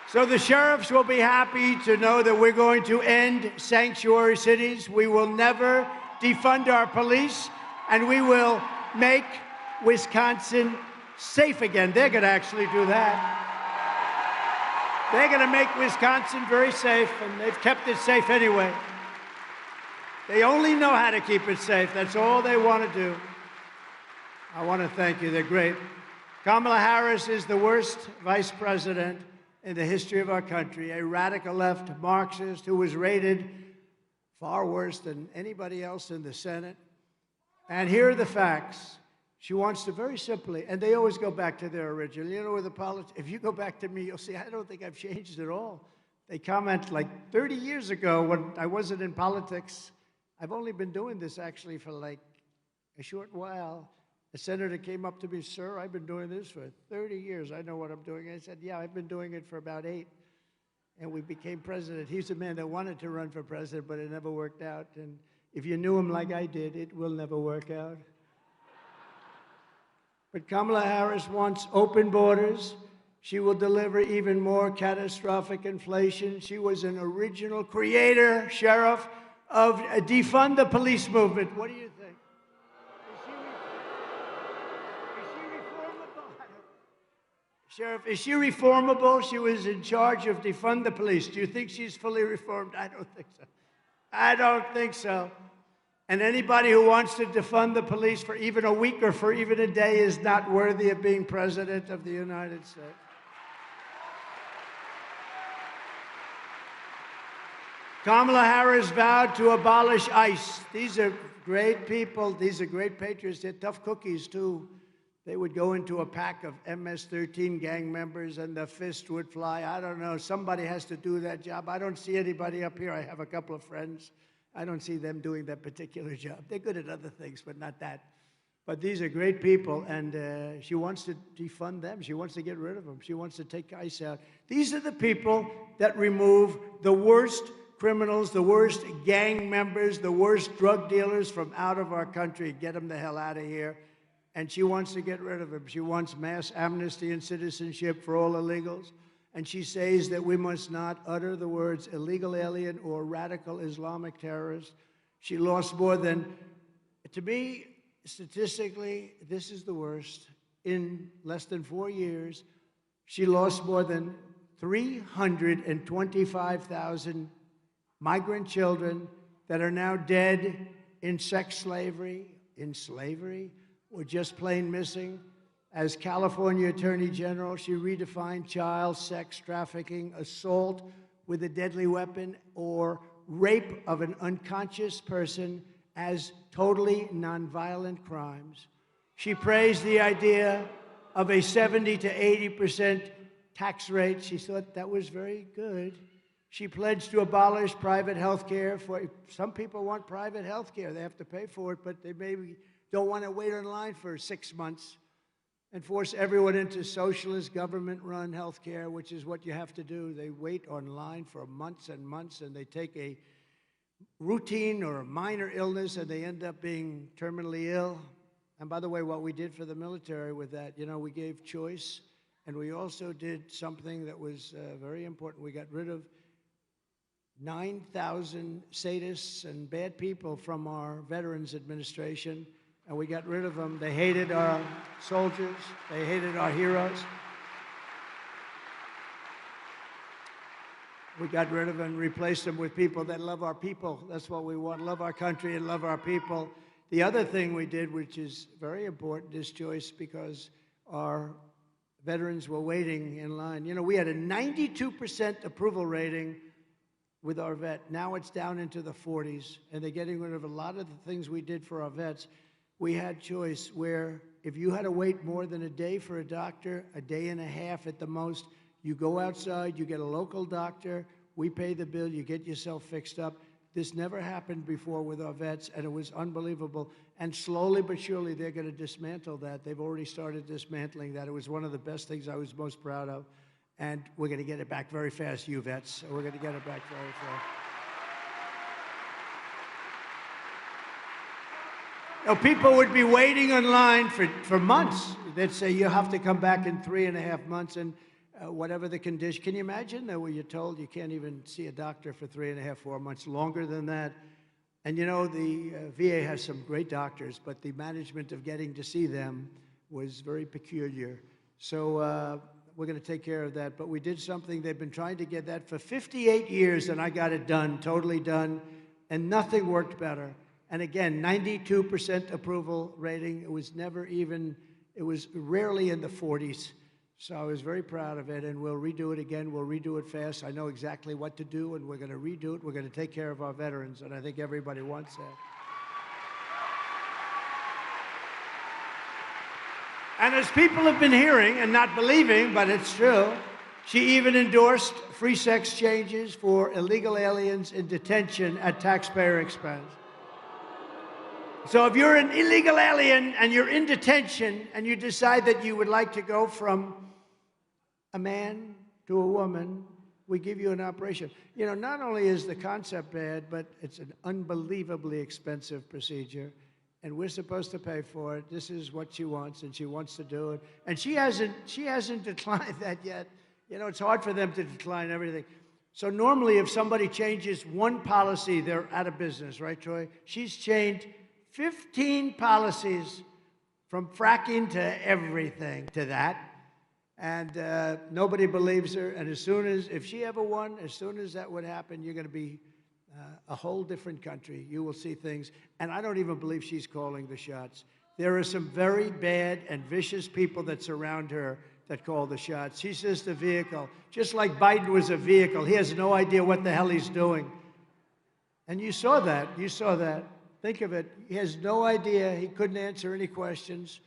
So the sheriffs will be happy to know that we're going to end sanctuary cities. We will never defund our police, and we will make Wisconsin safe again. They're going to actually do that. They're going to make Wisconsin very safe, and they've kept it safe anyway. They only know how to keep it safe. That's all they want to do. I want to thank you. They're great. Kamala Harris is the worst vice president in the history of our country, a radical left Marxist who was rated far worse than anybody else in the Senate. And here are the facts. She wants to very simply, and they always go back to their original. You know, with the politics, if you go back to me, you'll see I don't think I've changed at all. They comment like 30 years ago when I wasn't in politics. I've only been doing this actually for like a short while. A senator came up to me, sir, I've been doing this for 30 years. I know what I'm doing. I said, yeah, I've been doing it for about 8. And we became president. He's a man that wanted to run for president, but it never worked out. And if you knew him like I did, it will never work out. But Kamala Harris wants open borders. She will deliver even more catastrophic inflation. She was an original creator, Sheriff, of defund the police movement. What do you think? Is she reformable? Sheriff, is she reformable? She was in charge of defund the police. Do you think she's fully reformed? I don't think so. I don't think so. And anybody who wants to defund the police for even a week or for even a day is not worthy of being president of the United States. Kamala Harris vowed to abolish ICE. These are great people. These are great patriots. They're tough cookies, too. They would go into a pack of MS-13 gang members and the fist would fly. I don't know. Somebody has to do that job. I don't see anybody up here. I have a couple of friends. I don't see them doing that particular job. They're good at other things, but not that. But these are great people, and she wants to defund them. She wants to get rid of them. She wants to take ICE out. These are the people that remove the worst criminals, the worst gang members, the worst drug dealers from out of our country. Get them the hell out of here. And she wants to get rid of them. She wants mass amnesty and citizenship for all illegals. And she says that we must not utter the words illegal alien or radical Islamic terrorist. She lost more than, to me, statistically, this is the worst. In less than 4 years, she lost more than 325,000 migrant children that are now dead in sex slavery, or just plain missing. As California Attorney General, she redefined child sex trafficking, assault with a deadly weapon, or rape of an unconscious person as totally nonviolent crimes. She praised the idea of a 70 to 80% tax rate. She thought that was very good. She pledged to abolish private health care. Some people want private health care. They have to pay for it, but they maybe don't want to wait in line for 6 months. And force everyone into socialist government-run health care, which is what you have to do. They wait online for months and months, and they take a routine or a minor illness, and they end up being terminally ill. And by the way, what we did for the military with that, you know, we gave choice, and we also did something that was very important. We got rid of 9,000 sadists and bad people from our Veterans Administration, and we got rid of them. They hated our soldiers. They hated our heroes. We got rid of them and replaced them with people that love our people. That's what we want, love our country and love our people. The other thing we did, which is very important, is choice, because our veterans were waiting in line. You know, we had a 92% approval rating with our vet. Now it's down into the 40s, and they're getting rid of a lot of the things we did for our vets. We had choice where if you had to wait more than a day for a doctor, a day and a half at the most, you go outside, you get a local doctor, we pay the bill, you get yourself fixed up. This never happened before with our vets, and it was unbelievable. And slowly but surely, they're going to dismantle that. They've already started dismantling that. It was one of the best things I was most proud of. And we're going to get it back very fast, you vets. We're going to get it back very fast. You know, people would be waiting in line for months. They'd say, you have to come back in 3.5 months, and whatever the condition. Can you imagine that where you're told you can't even see a doctor for 3.5, 4 months, longer than that? And you know, the VA has some great doctors, but the management of getting to see them was very peculiar. So we're going to take care of that. But we did something. They've been trying to get that for 58 years, and I got it done, totally done, and nothing worked better. And again, 92% approval rating. It was never even, it was rarely in the 40s. So I was very proud of it, and we'll redo it again. We'll redo it fast. I know exactly what to do, and we're going to redo it. We're going to take care of our veterans, and I think everybody wants that. And as people have been hearing and not believing, but it's true, she even endorsed free sex changes for illegal aliens in detention at taxpayer expense. So if you're an illegal alien and you're in detention and you decide that you would like to go from a man to a woman, we give you an operation. You know, not only is the concept bad, but it's an unbelievably expensive procedure, and we're supposed to pay for it. This is what she wants, and she wants to do it. And she hasn't declined that yet. You know, it's hard for them to decline everything. So normally if somebody changes one policy, they're out of business, right, Troy? She's changed 15 policies from fracking to everything to that. And nobody believes her. And as soon as, if she ever won, as soon as that would happen, you're going to be a whole different country. You will see things. And I don't even believe she's calling the shots. There are some very bad and vicious people that surround her that call the shots. She's just a vehicle. Just like Biden was a vehicle. He has no idea what the hell he's doing. And you saw that. You saw that. Think of it. He has no idea. He couldn't answer any questions.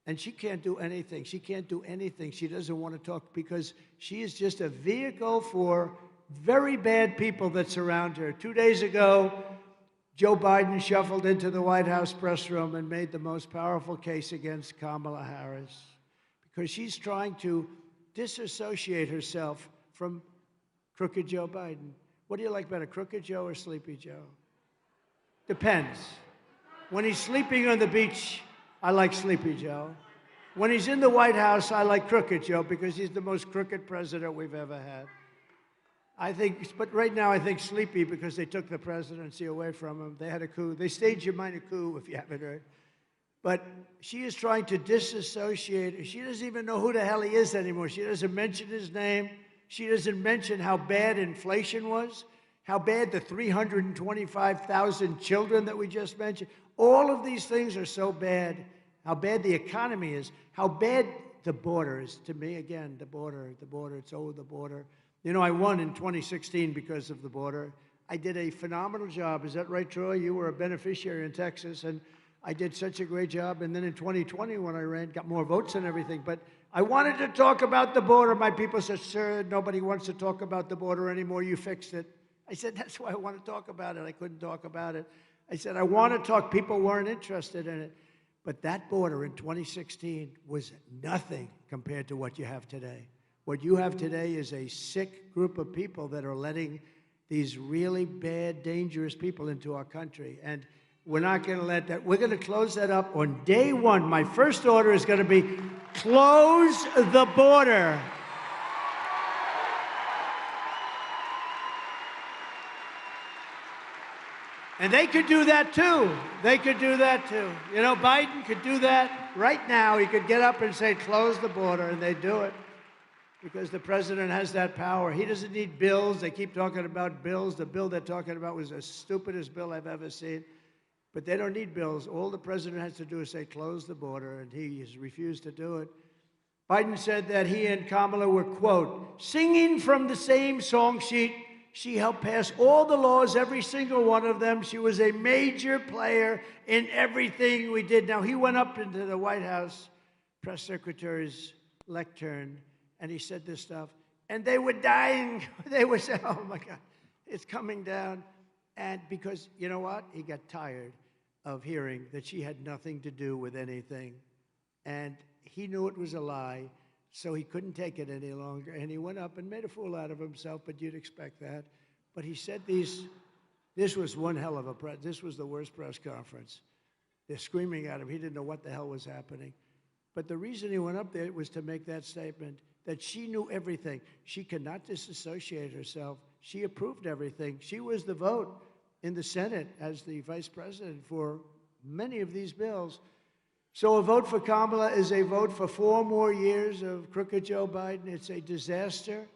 And she can't do anything. She can't do anything. She doesn't want to talk because she is just a vehicle for very bad people that surround her. 2 days ago, Joe Biden shuffled into the White House press room and made the most powerful case against Kamala Harris because she's trying to disassociate herself from Crooked Joe Biden. What do you like better, Crooked Joe or Sleepy Joe? Depends. When he's sleeping on the beach, I like Sleepy Joe. When he's in the White House, I like Crooked Joe because he's the most crooked president we've ever had. I think, but right now I think Sleepy because they took the presidency away from him. They had a coup. They staged a minor coup, if you haven't heard. But she is trying to disassociate. She doesn't even know who the hell he is anymore. She doesn't mention his name. She doesn't mention how bad inflation was, how bad the 325,000 children that we just mentioned. All of these things are so bad. How bad the economy is, how bad the border is. To me, again, the border, it's the border. You know, I won in 2016 because of the border. I did a phenomenal job. Is that right, Troy? You were a beneficiary in Texas, and I did such a great job. And then in 2020, when I ran, got more votes and everything. But I wanted to talk about the border. My people said, sir, nobody wants to talk about the border anymore. You fixed it. I said, that's why I want to talk about it. I couldn't talk about it. I said, I want to talk. People weren't interested in it. But that border in 2016 was nothing compared to what you have today. What you have today is a sick group of people that are letting these really bad, dangerous people into our country. And we're not going to let that. We're going to close that up on day one. My first order is going to be close the border. And they could do that too. They could do that too. You know, Biden could do that right now. He could get up and say, close the border, and they'd do it because the president has that power. He doesn't need bills. They keep talking about bills. The bill they're talking about was the stupidest bill I've ever seen. But they don't need bills. All the president has to do is say, close the border, and he has refused to do it. Biden said that he and Kamala were, quote, singing from the same song sheet. She helped pass all the laws, every single one of them. She was a major player in everything we did. Now, he went up into the White House press secretary's lectern, and he said this stuff. And they were dying. They were saying, oh, my God, it's coming down. And because, you know what? He got tired of hearing that she had nothing to do with anything. And he knew it was a lie. So he couldn't take it any longer, and he went up and made a fool out of himself, but you'd expect that. But he said this was one hell of a this was the worst press conference. They're screaming at him. He didn't know what the hell was happening. But the reason he went up there was to make that statement that she knew everything. She could not disassociate herself. She approved everything. She was the vote in the Senate as the vice president for many of these bills. So a vote for Kamala is a vote for 4 more years of crooked Joe Biden. It's a disaster.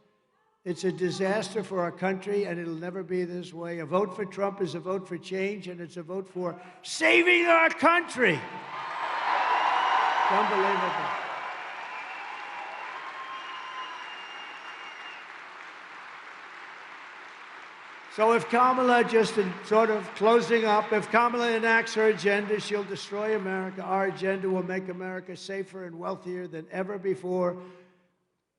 It's a disaster for our country, and it'll never be this way. A vote for Trump is a vote for change, and it's a vote for saving our country. It's unbelievable. So if Kamala, just in sort of closing up, if Kamala enacts her agenda, she'll destroy America. Our agenda will make America safer and wealthier than ever before.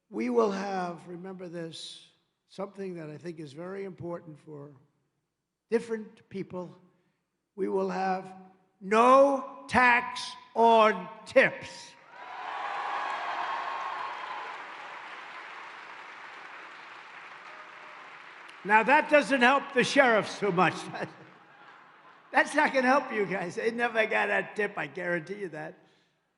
We will have, remember this, something that I think is very important for different people. We will have no tax on tips. Now, that doesn't help the sheriffs too much. That's not going to help you guys. They never got a tip, I guarantee you that.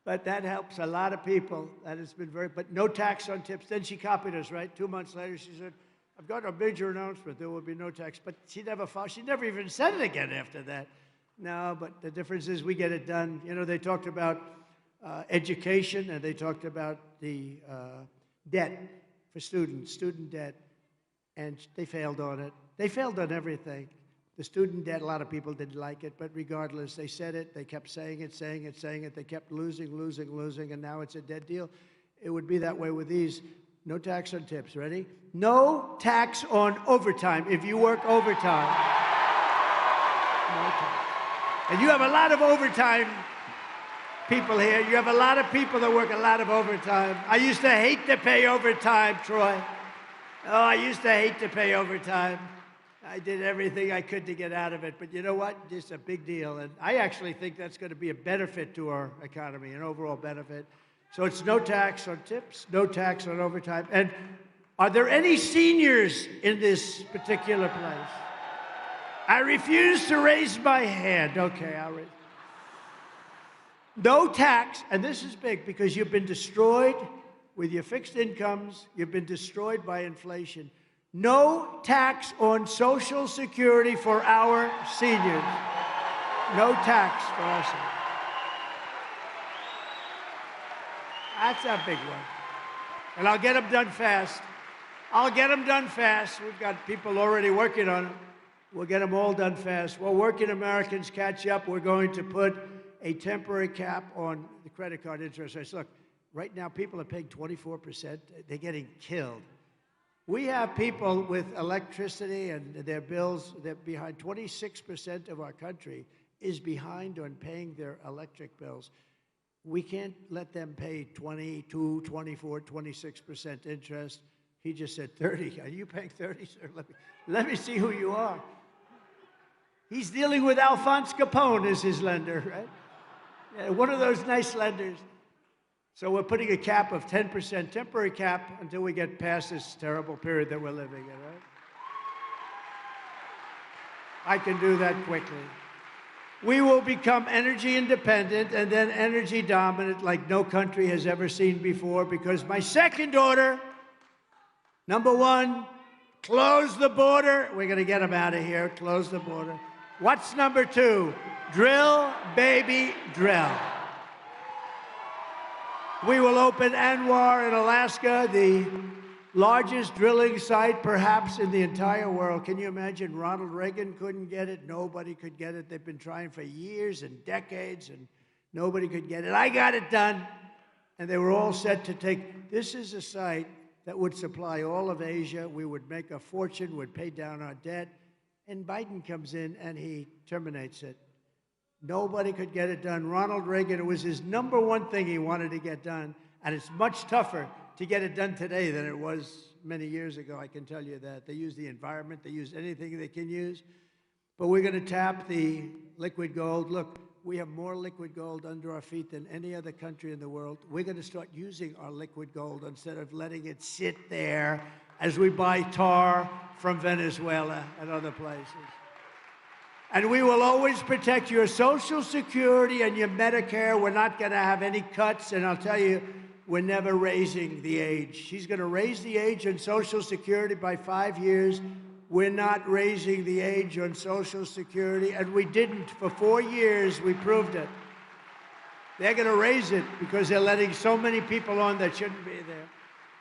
But that helps a lot of people. That has been but no tax on tips. Then she copied us, right? 2 months later, she said, I've got a major announcement. There will be no tax. But she never even said it again after that. No, but the difference is we get it done. You know, they talked about education, and they talked about the debt for students, student debt, and they failed on it. They failed on everything. The student debt, a lot of people didn't like it, but regardless, they said it, they kept saying it, saying it, saying it, they kept losing, and now it's a dead deal. It would be that way with these. No tax on tips, ready? No tax on overtime if you work overtime. No tax. And you have a lot of overtime people here. You have a lot of people that work a lot of overtime. I used to hate to pay overtime, Troy. Oh, I used to hate to pay overtime. I did everything I could to get out of it. But you know what? It's a big deal. And I actually think that's going to be a benefit to our economy, an overall benefit. So it's no tax on tips, no tax on overtime. And are there any seniors in this particular place? I refuse to raise my hand. Okay, I'll raise. No tax, and this is big because you've been destroyed with your fixed incomes. You've been destroyed by inflation. No tax on Social Security for our seniors. No tax for our seniors. That's a big one. And I'll get them done fast. I'll get them done fast. We've got people already working on it. We'll get them all done fast. Well, working Americans catch up. We're going to put a temporary cap on the credit card interest rates. Look, right now people are paying 24%. They're getting killed. We have people with electricity and their bills, they're behind. 26% of our country is behind on paying their electric bills. We can't let them pay 22, 24, 26% interest. He just said 30. Are you paying 30, sir? Let me see who you are. He's dealing with Alphonse Capone as his lender, right? Yeah, one of those nice lenders. So we're putting a cap of 10%, temporary cap, until we get past this terrible period that we're living in, right? I can do that quickly. We will become energy independent and then energy dominant like no country has ever seen before, because my second order, number one, close the border. We're going to get them out of here. Close the border. What's number two? Drill, baby, drill. We will open Anwar in Alaska, the largest drilling site perhaps in the entire world. Can you imagine? Ronald Reagan couldn't get it. Nobody could get it. They've been trying for years and decades, and nobody could get it. I got it done. And they were all set to take. This is a site that would supply all of Asia. We would make a fortune, would pay down our debt. And Biden comes in and he terminates it. Nobody could get it done. Ronald Reagan, it was his number one thing he wanted to get done. And it's much tougher to get it done today than it was many years ago, I can tell you that. They use the environment. They use anything they can use. But we're going to tap the liquid gold. Look, we have more liquid gold under our feet than any other country in the world. We're going to start using our liquid gold instead of letting it sit there as we buy tar from Venezuela and other places. And we will always protect your Social Security and your Medicare. We're not going to have any cuts. And I'll tell you, we're never raising the age. She's going to raise the age on Social Security by 5 years. We're not raising the age on Social Security. And we didn't. For 4 years, we proved it. They're going to raise it because they're letting so many people on that shouldn't be there.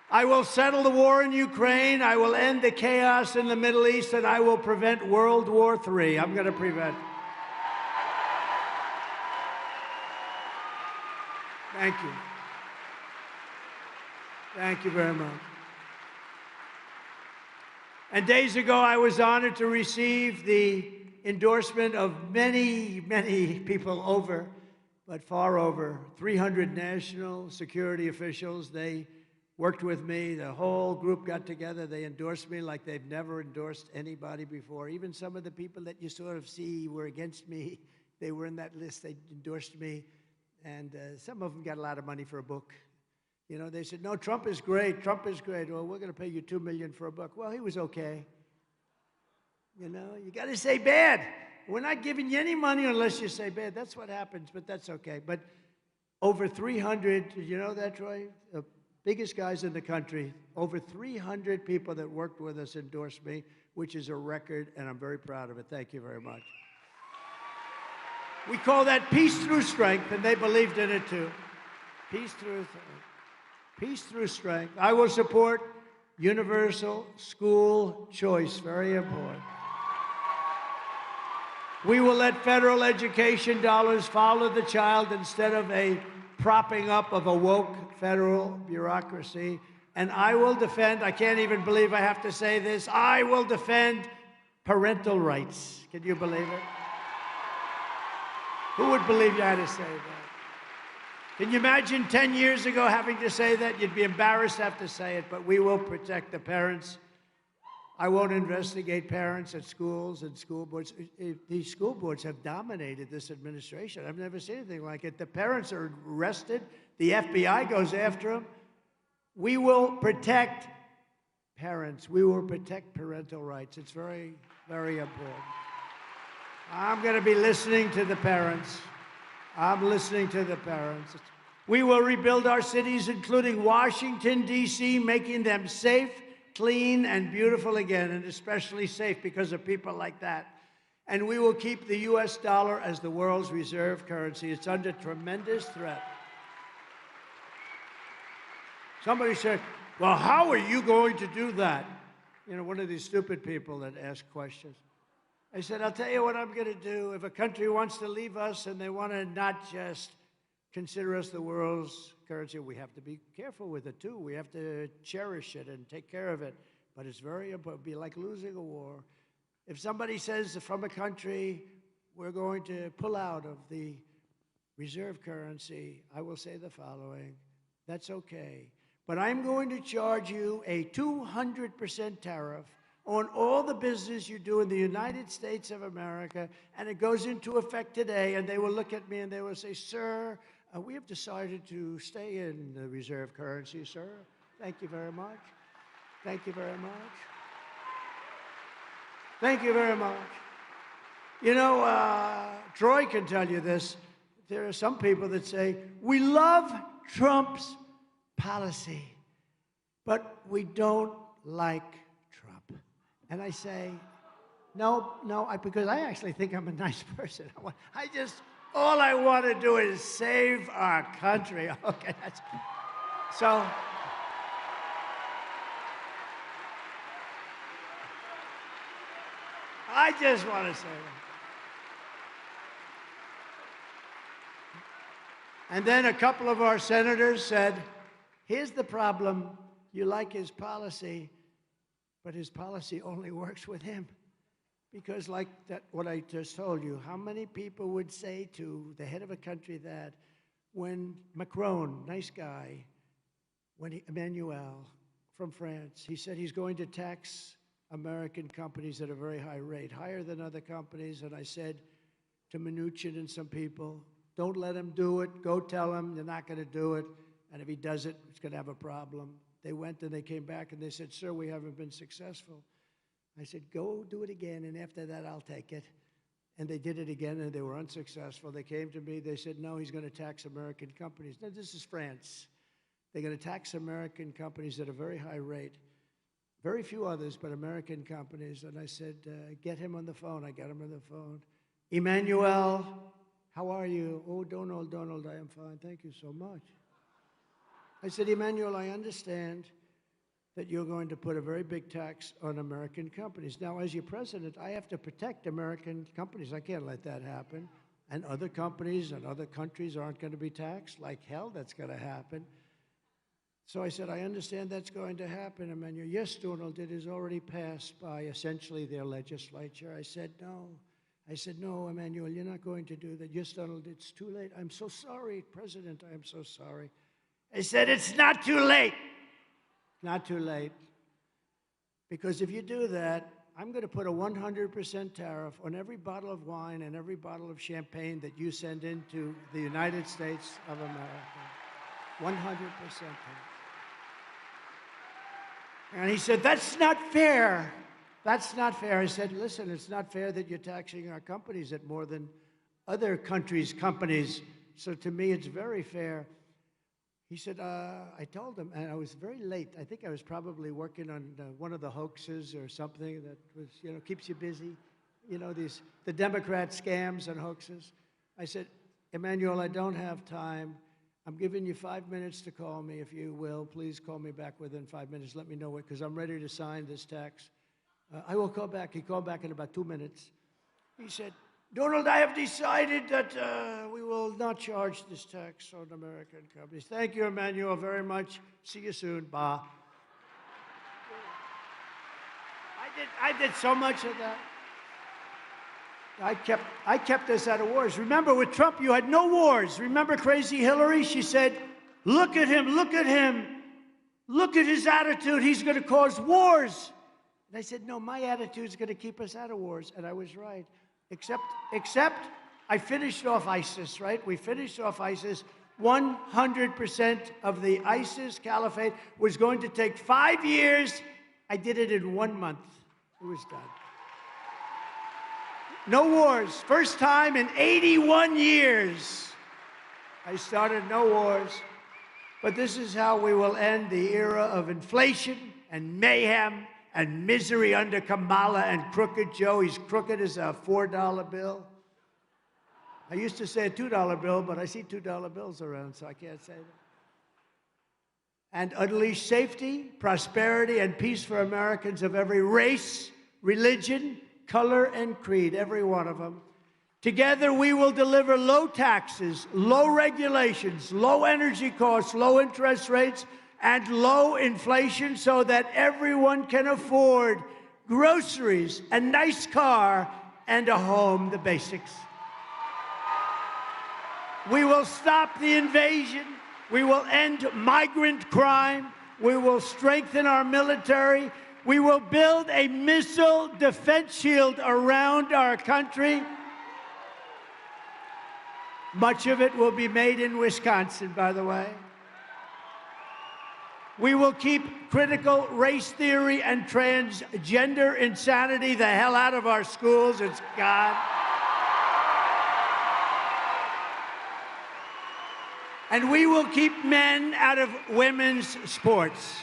I will settle the war in Ukraine. I will end the chaos in the Middle East, and I will prevent World War III. I'm going to prevent. Thank you. Thank you very much. And days ago, I was honored to receive the endorsement of many, many people far over 300 national security officials. They worked with me. The whole group got together. They endorsed me like they've never endorsed anybody before. Even some of the people that you sort of see were against me they were in that list. They endorsed me. And some of them got a lot of money for a book. You know, they said, no, Trump is great. Trump is great. Well, we're going to pay you $2 million for a book. Well, he was okay. You know, you got to say bad. We're not giving you any money unless you say bad. That's what happens, but that's okay. But over 300, you know that, Troy? The biggest guys in the country, over 300 people that worked with us endorsed me, which is a record, and I'm very proud of it. Thank you very much. We call that peace through strength, and they believed in it too. Peace through strength. I will support universal school choice, very important. We will let federal education dollars follow the child instead of a propping up of a woke federal bureaucracy. And I will defend, I can't even believe I have to say this, I will defend parental rights. Can you believe it? Who would believe you had to say that? Can you imagine 10 years ago having to say that? You'd be embarrassed to have to say it, but we will protect the parents. I won't investigate parents at schools and school boards. These school boards have dominated this administration. I've never seen anything like it. The parents are arrested. The FBI goes after them. We will protect parents. We will protect parental rights. It's very, very important. I'm going to be listening to the parents. I'm listening to the parents. We will rebuild our cities, including Washington, D.C., making them safe, clean, and beautiful again, and especially safe because of people like that. And we will keep the U.S. dollar as the world's reserve currency. It's under tremendous threat. Somebody said, well, how are you going to do that? You know, one of these stupid people that ask questions. I said, I'll tell you what I'm going to do. If a country wants to leave us and they want to not just consider us the world's currency, we have to be careful with it, too. We have to cherish it and take care of it. But it's very important. It'd be like losing a war. If somebody says from a country, we're going to pull out of the reserve currency, I will say the following. That's okay. But I'm going to charge you a 200% tariff on all the business you do in the United States of America, and it goes into effect today, and they will look at me and they will say, sir, we have decided to stay in the reserve currency, sir. Thank you very much. Thank you very much. Thank you very much. You know, Troy can tell you this. There are some people that say, we love Trump's policy, but we don't like Trump. And I say, no, because I actually think I'm a nice person. All I want to do is save our country. Okay, so. I just want to say that. And then a couple of our senators said, here's the problem. You like his policy, but his policy only works with him. Because like that, what I just told you, how many people would say to the head of a country that when Macron, nice guy, when Emmanuel from France, he said he's going to tax American companies at a very high rate, higher than other companies. And I said to Mnuchin and some people, don't let him do it. Go tell him you're not going to do it. And if he does it, it's going to have a problem. They went and they came back and they said, sir, we haven't been successful. I said, go do it again, and after that, I'll take it. And they did it again, and they were unsuccessful. They came to me. They said, no, he's going to tax American companies. Now, this is France. They're going to tax American companies at a very high rate. Very few others, but American companies. And I said, get him on the phone. I got him on the phone. Emmanuel, how are you? Oh, Donald, I am fine. Thank you so much. I said, Emmanuel, I understand that you're going to put a very big tax on American companies. Now, as your president, I have to protect American companies. I can't let that happen. And other companies and other countries aren't going to be taxed. Like hell, that's going to happen. So I said, I understand that's going to happen, Emmanuel. Yes, Donald, it is already passed by essentially their legislature. I said, no. I said, no, Emmanuel, you're not going to do that. Yes, Donald, it's too late. I'm so sorry, President, I am so sorry. I said, it's not too late. Not too late. Because if you do that, I'm going to put a 100% tariff on every bottle of wine and every bottle of champagne that you send into the United States of America. 100% tariff. And he said, that's not fair. That's not fair. I said, listen, it's not fair that you're taxing our companies at more than other countries' companies. So to me, it's very fair. He said, I told him, and I was very late. I think I was probably working on one of the hoaxes or something that was, keeps you busy. The Democrat scams and hoaxes. I said, Emmanuel, I don't have time. I'm giving you 5 minutes to call me, if you will. Please call me back within 5 minutes. Let me know what, because I'm ready to sign this tax. I will call back. He called back in about 2 minutes. He said, Donald, I have decided that we will not charge this tax on American companies. Thank you, Emmanuel, very much. See you soon. Bye. I did so much of that. I kept us out of wars. Remember, with Trump, you had no wars. Remember crazy Hillary? She said, look at him, look at him. Look at his attitude. He's going to cause wars. And I said, no, my attitude is going to keep us out of wars. And I was right. Except I finished off ISIS, right? We finished off ISIS. 100% of the ISIS caliphate was going to take 5 years. I did it in 1 month. It was done. No wars. First time in 81 years. I started no wars. But this is how we will end the era of inflation and mayhem and misery under Kamala and Crooked Joe. He's crooked as a $4 bill. I used to say a $2 bill, but I see $2 bills around, so I can't say that. And unleash safety, prosperity, and peace for Americans of every race, religion, color, and creed, every one of them. Together, we will deliver low taxes, low regulations, low energy costs, low interest rates, and low inflation so that everyone can afford groceries, a nice car, and a home, the basics. We will stop the invasion. We will end migrant crime. We will strengthen our military. We will build a missile defense shield around our country. Much of it will be made in Wisconsin, by the way. We will keep critical race theory and transgender insanity the hell out of our schools. It's gone. And we will keep men out of women's sports.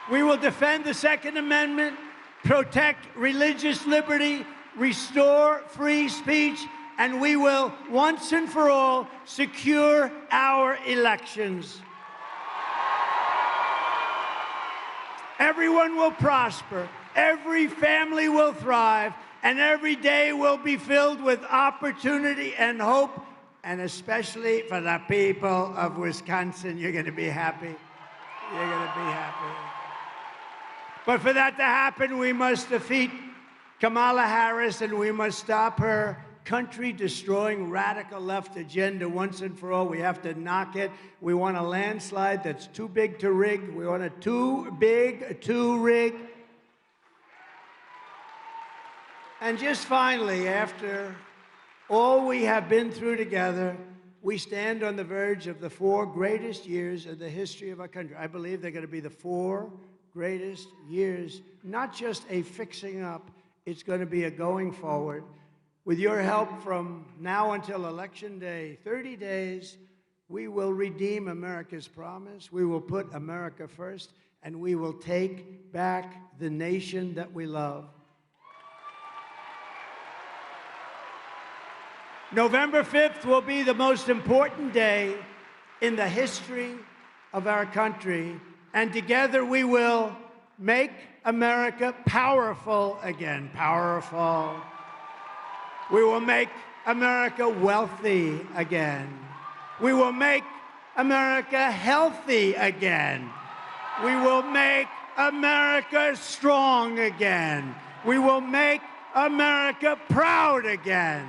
We will defend the Second Amendment, protect religious liberty, restore free speech, and we will, once and for all, secure our elections. Everyone will prosper, every family will thrive, and every day will be filled with opportunity and hope, and especially for the people of Wisconsin, you're going to be happy. You're going to be happy. But for that to happen, we must defeat Kamala Harris, and we must stop her country-destroying radical left agenda once and for all. We have to knock it. We want a landslide that's too big to rig. We want a too big to rig. And just finally, after all we have been through together, we stand on the verge of the 4 greatest years in the history of our country. I believe they're going to be the 4 greatest years, not just a fixing up, it's going to be a going forward. With your help from now until Election Day, 30 days, we will redeem America's promise, we will put America first, and we will take back the nation that we love. November 5th will be the most important day in the history of our country, and together we will make America powerful again. Powerful. We will make America wealthy again. We will make America healthy again. We will make America strong again. We will make America proud again.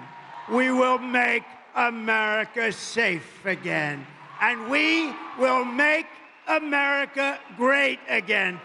We will make America safe again. And we will make America great again.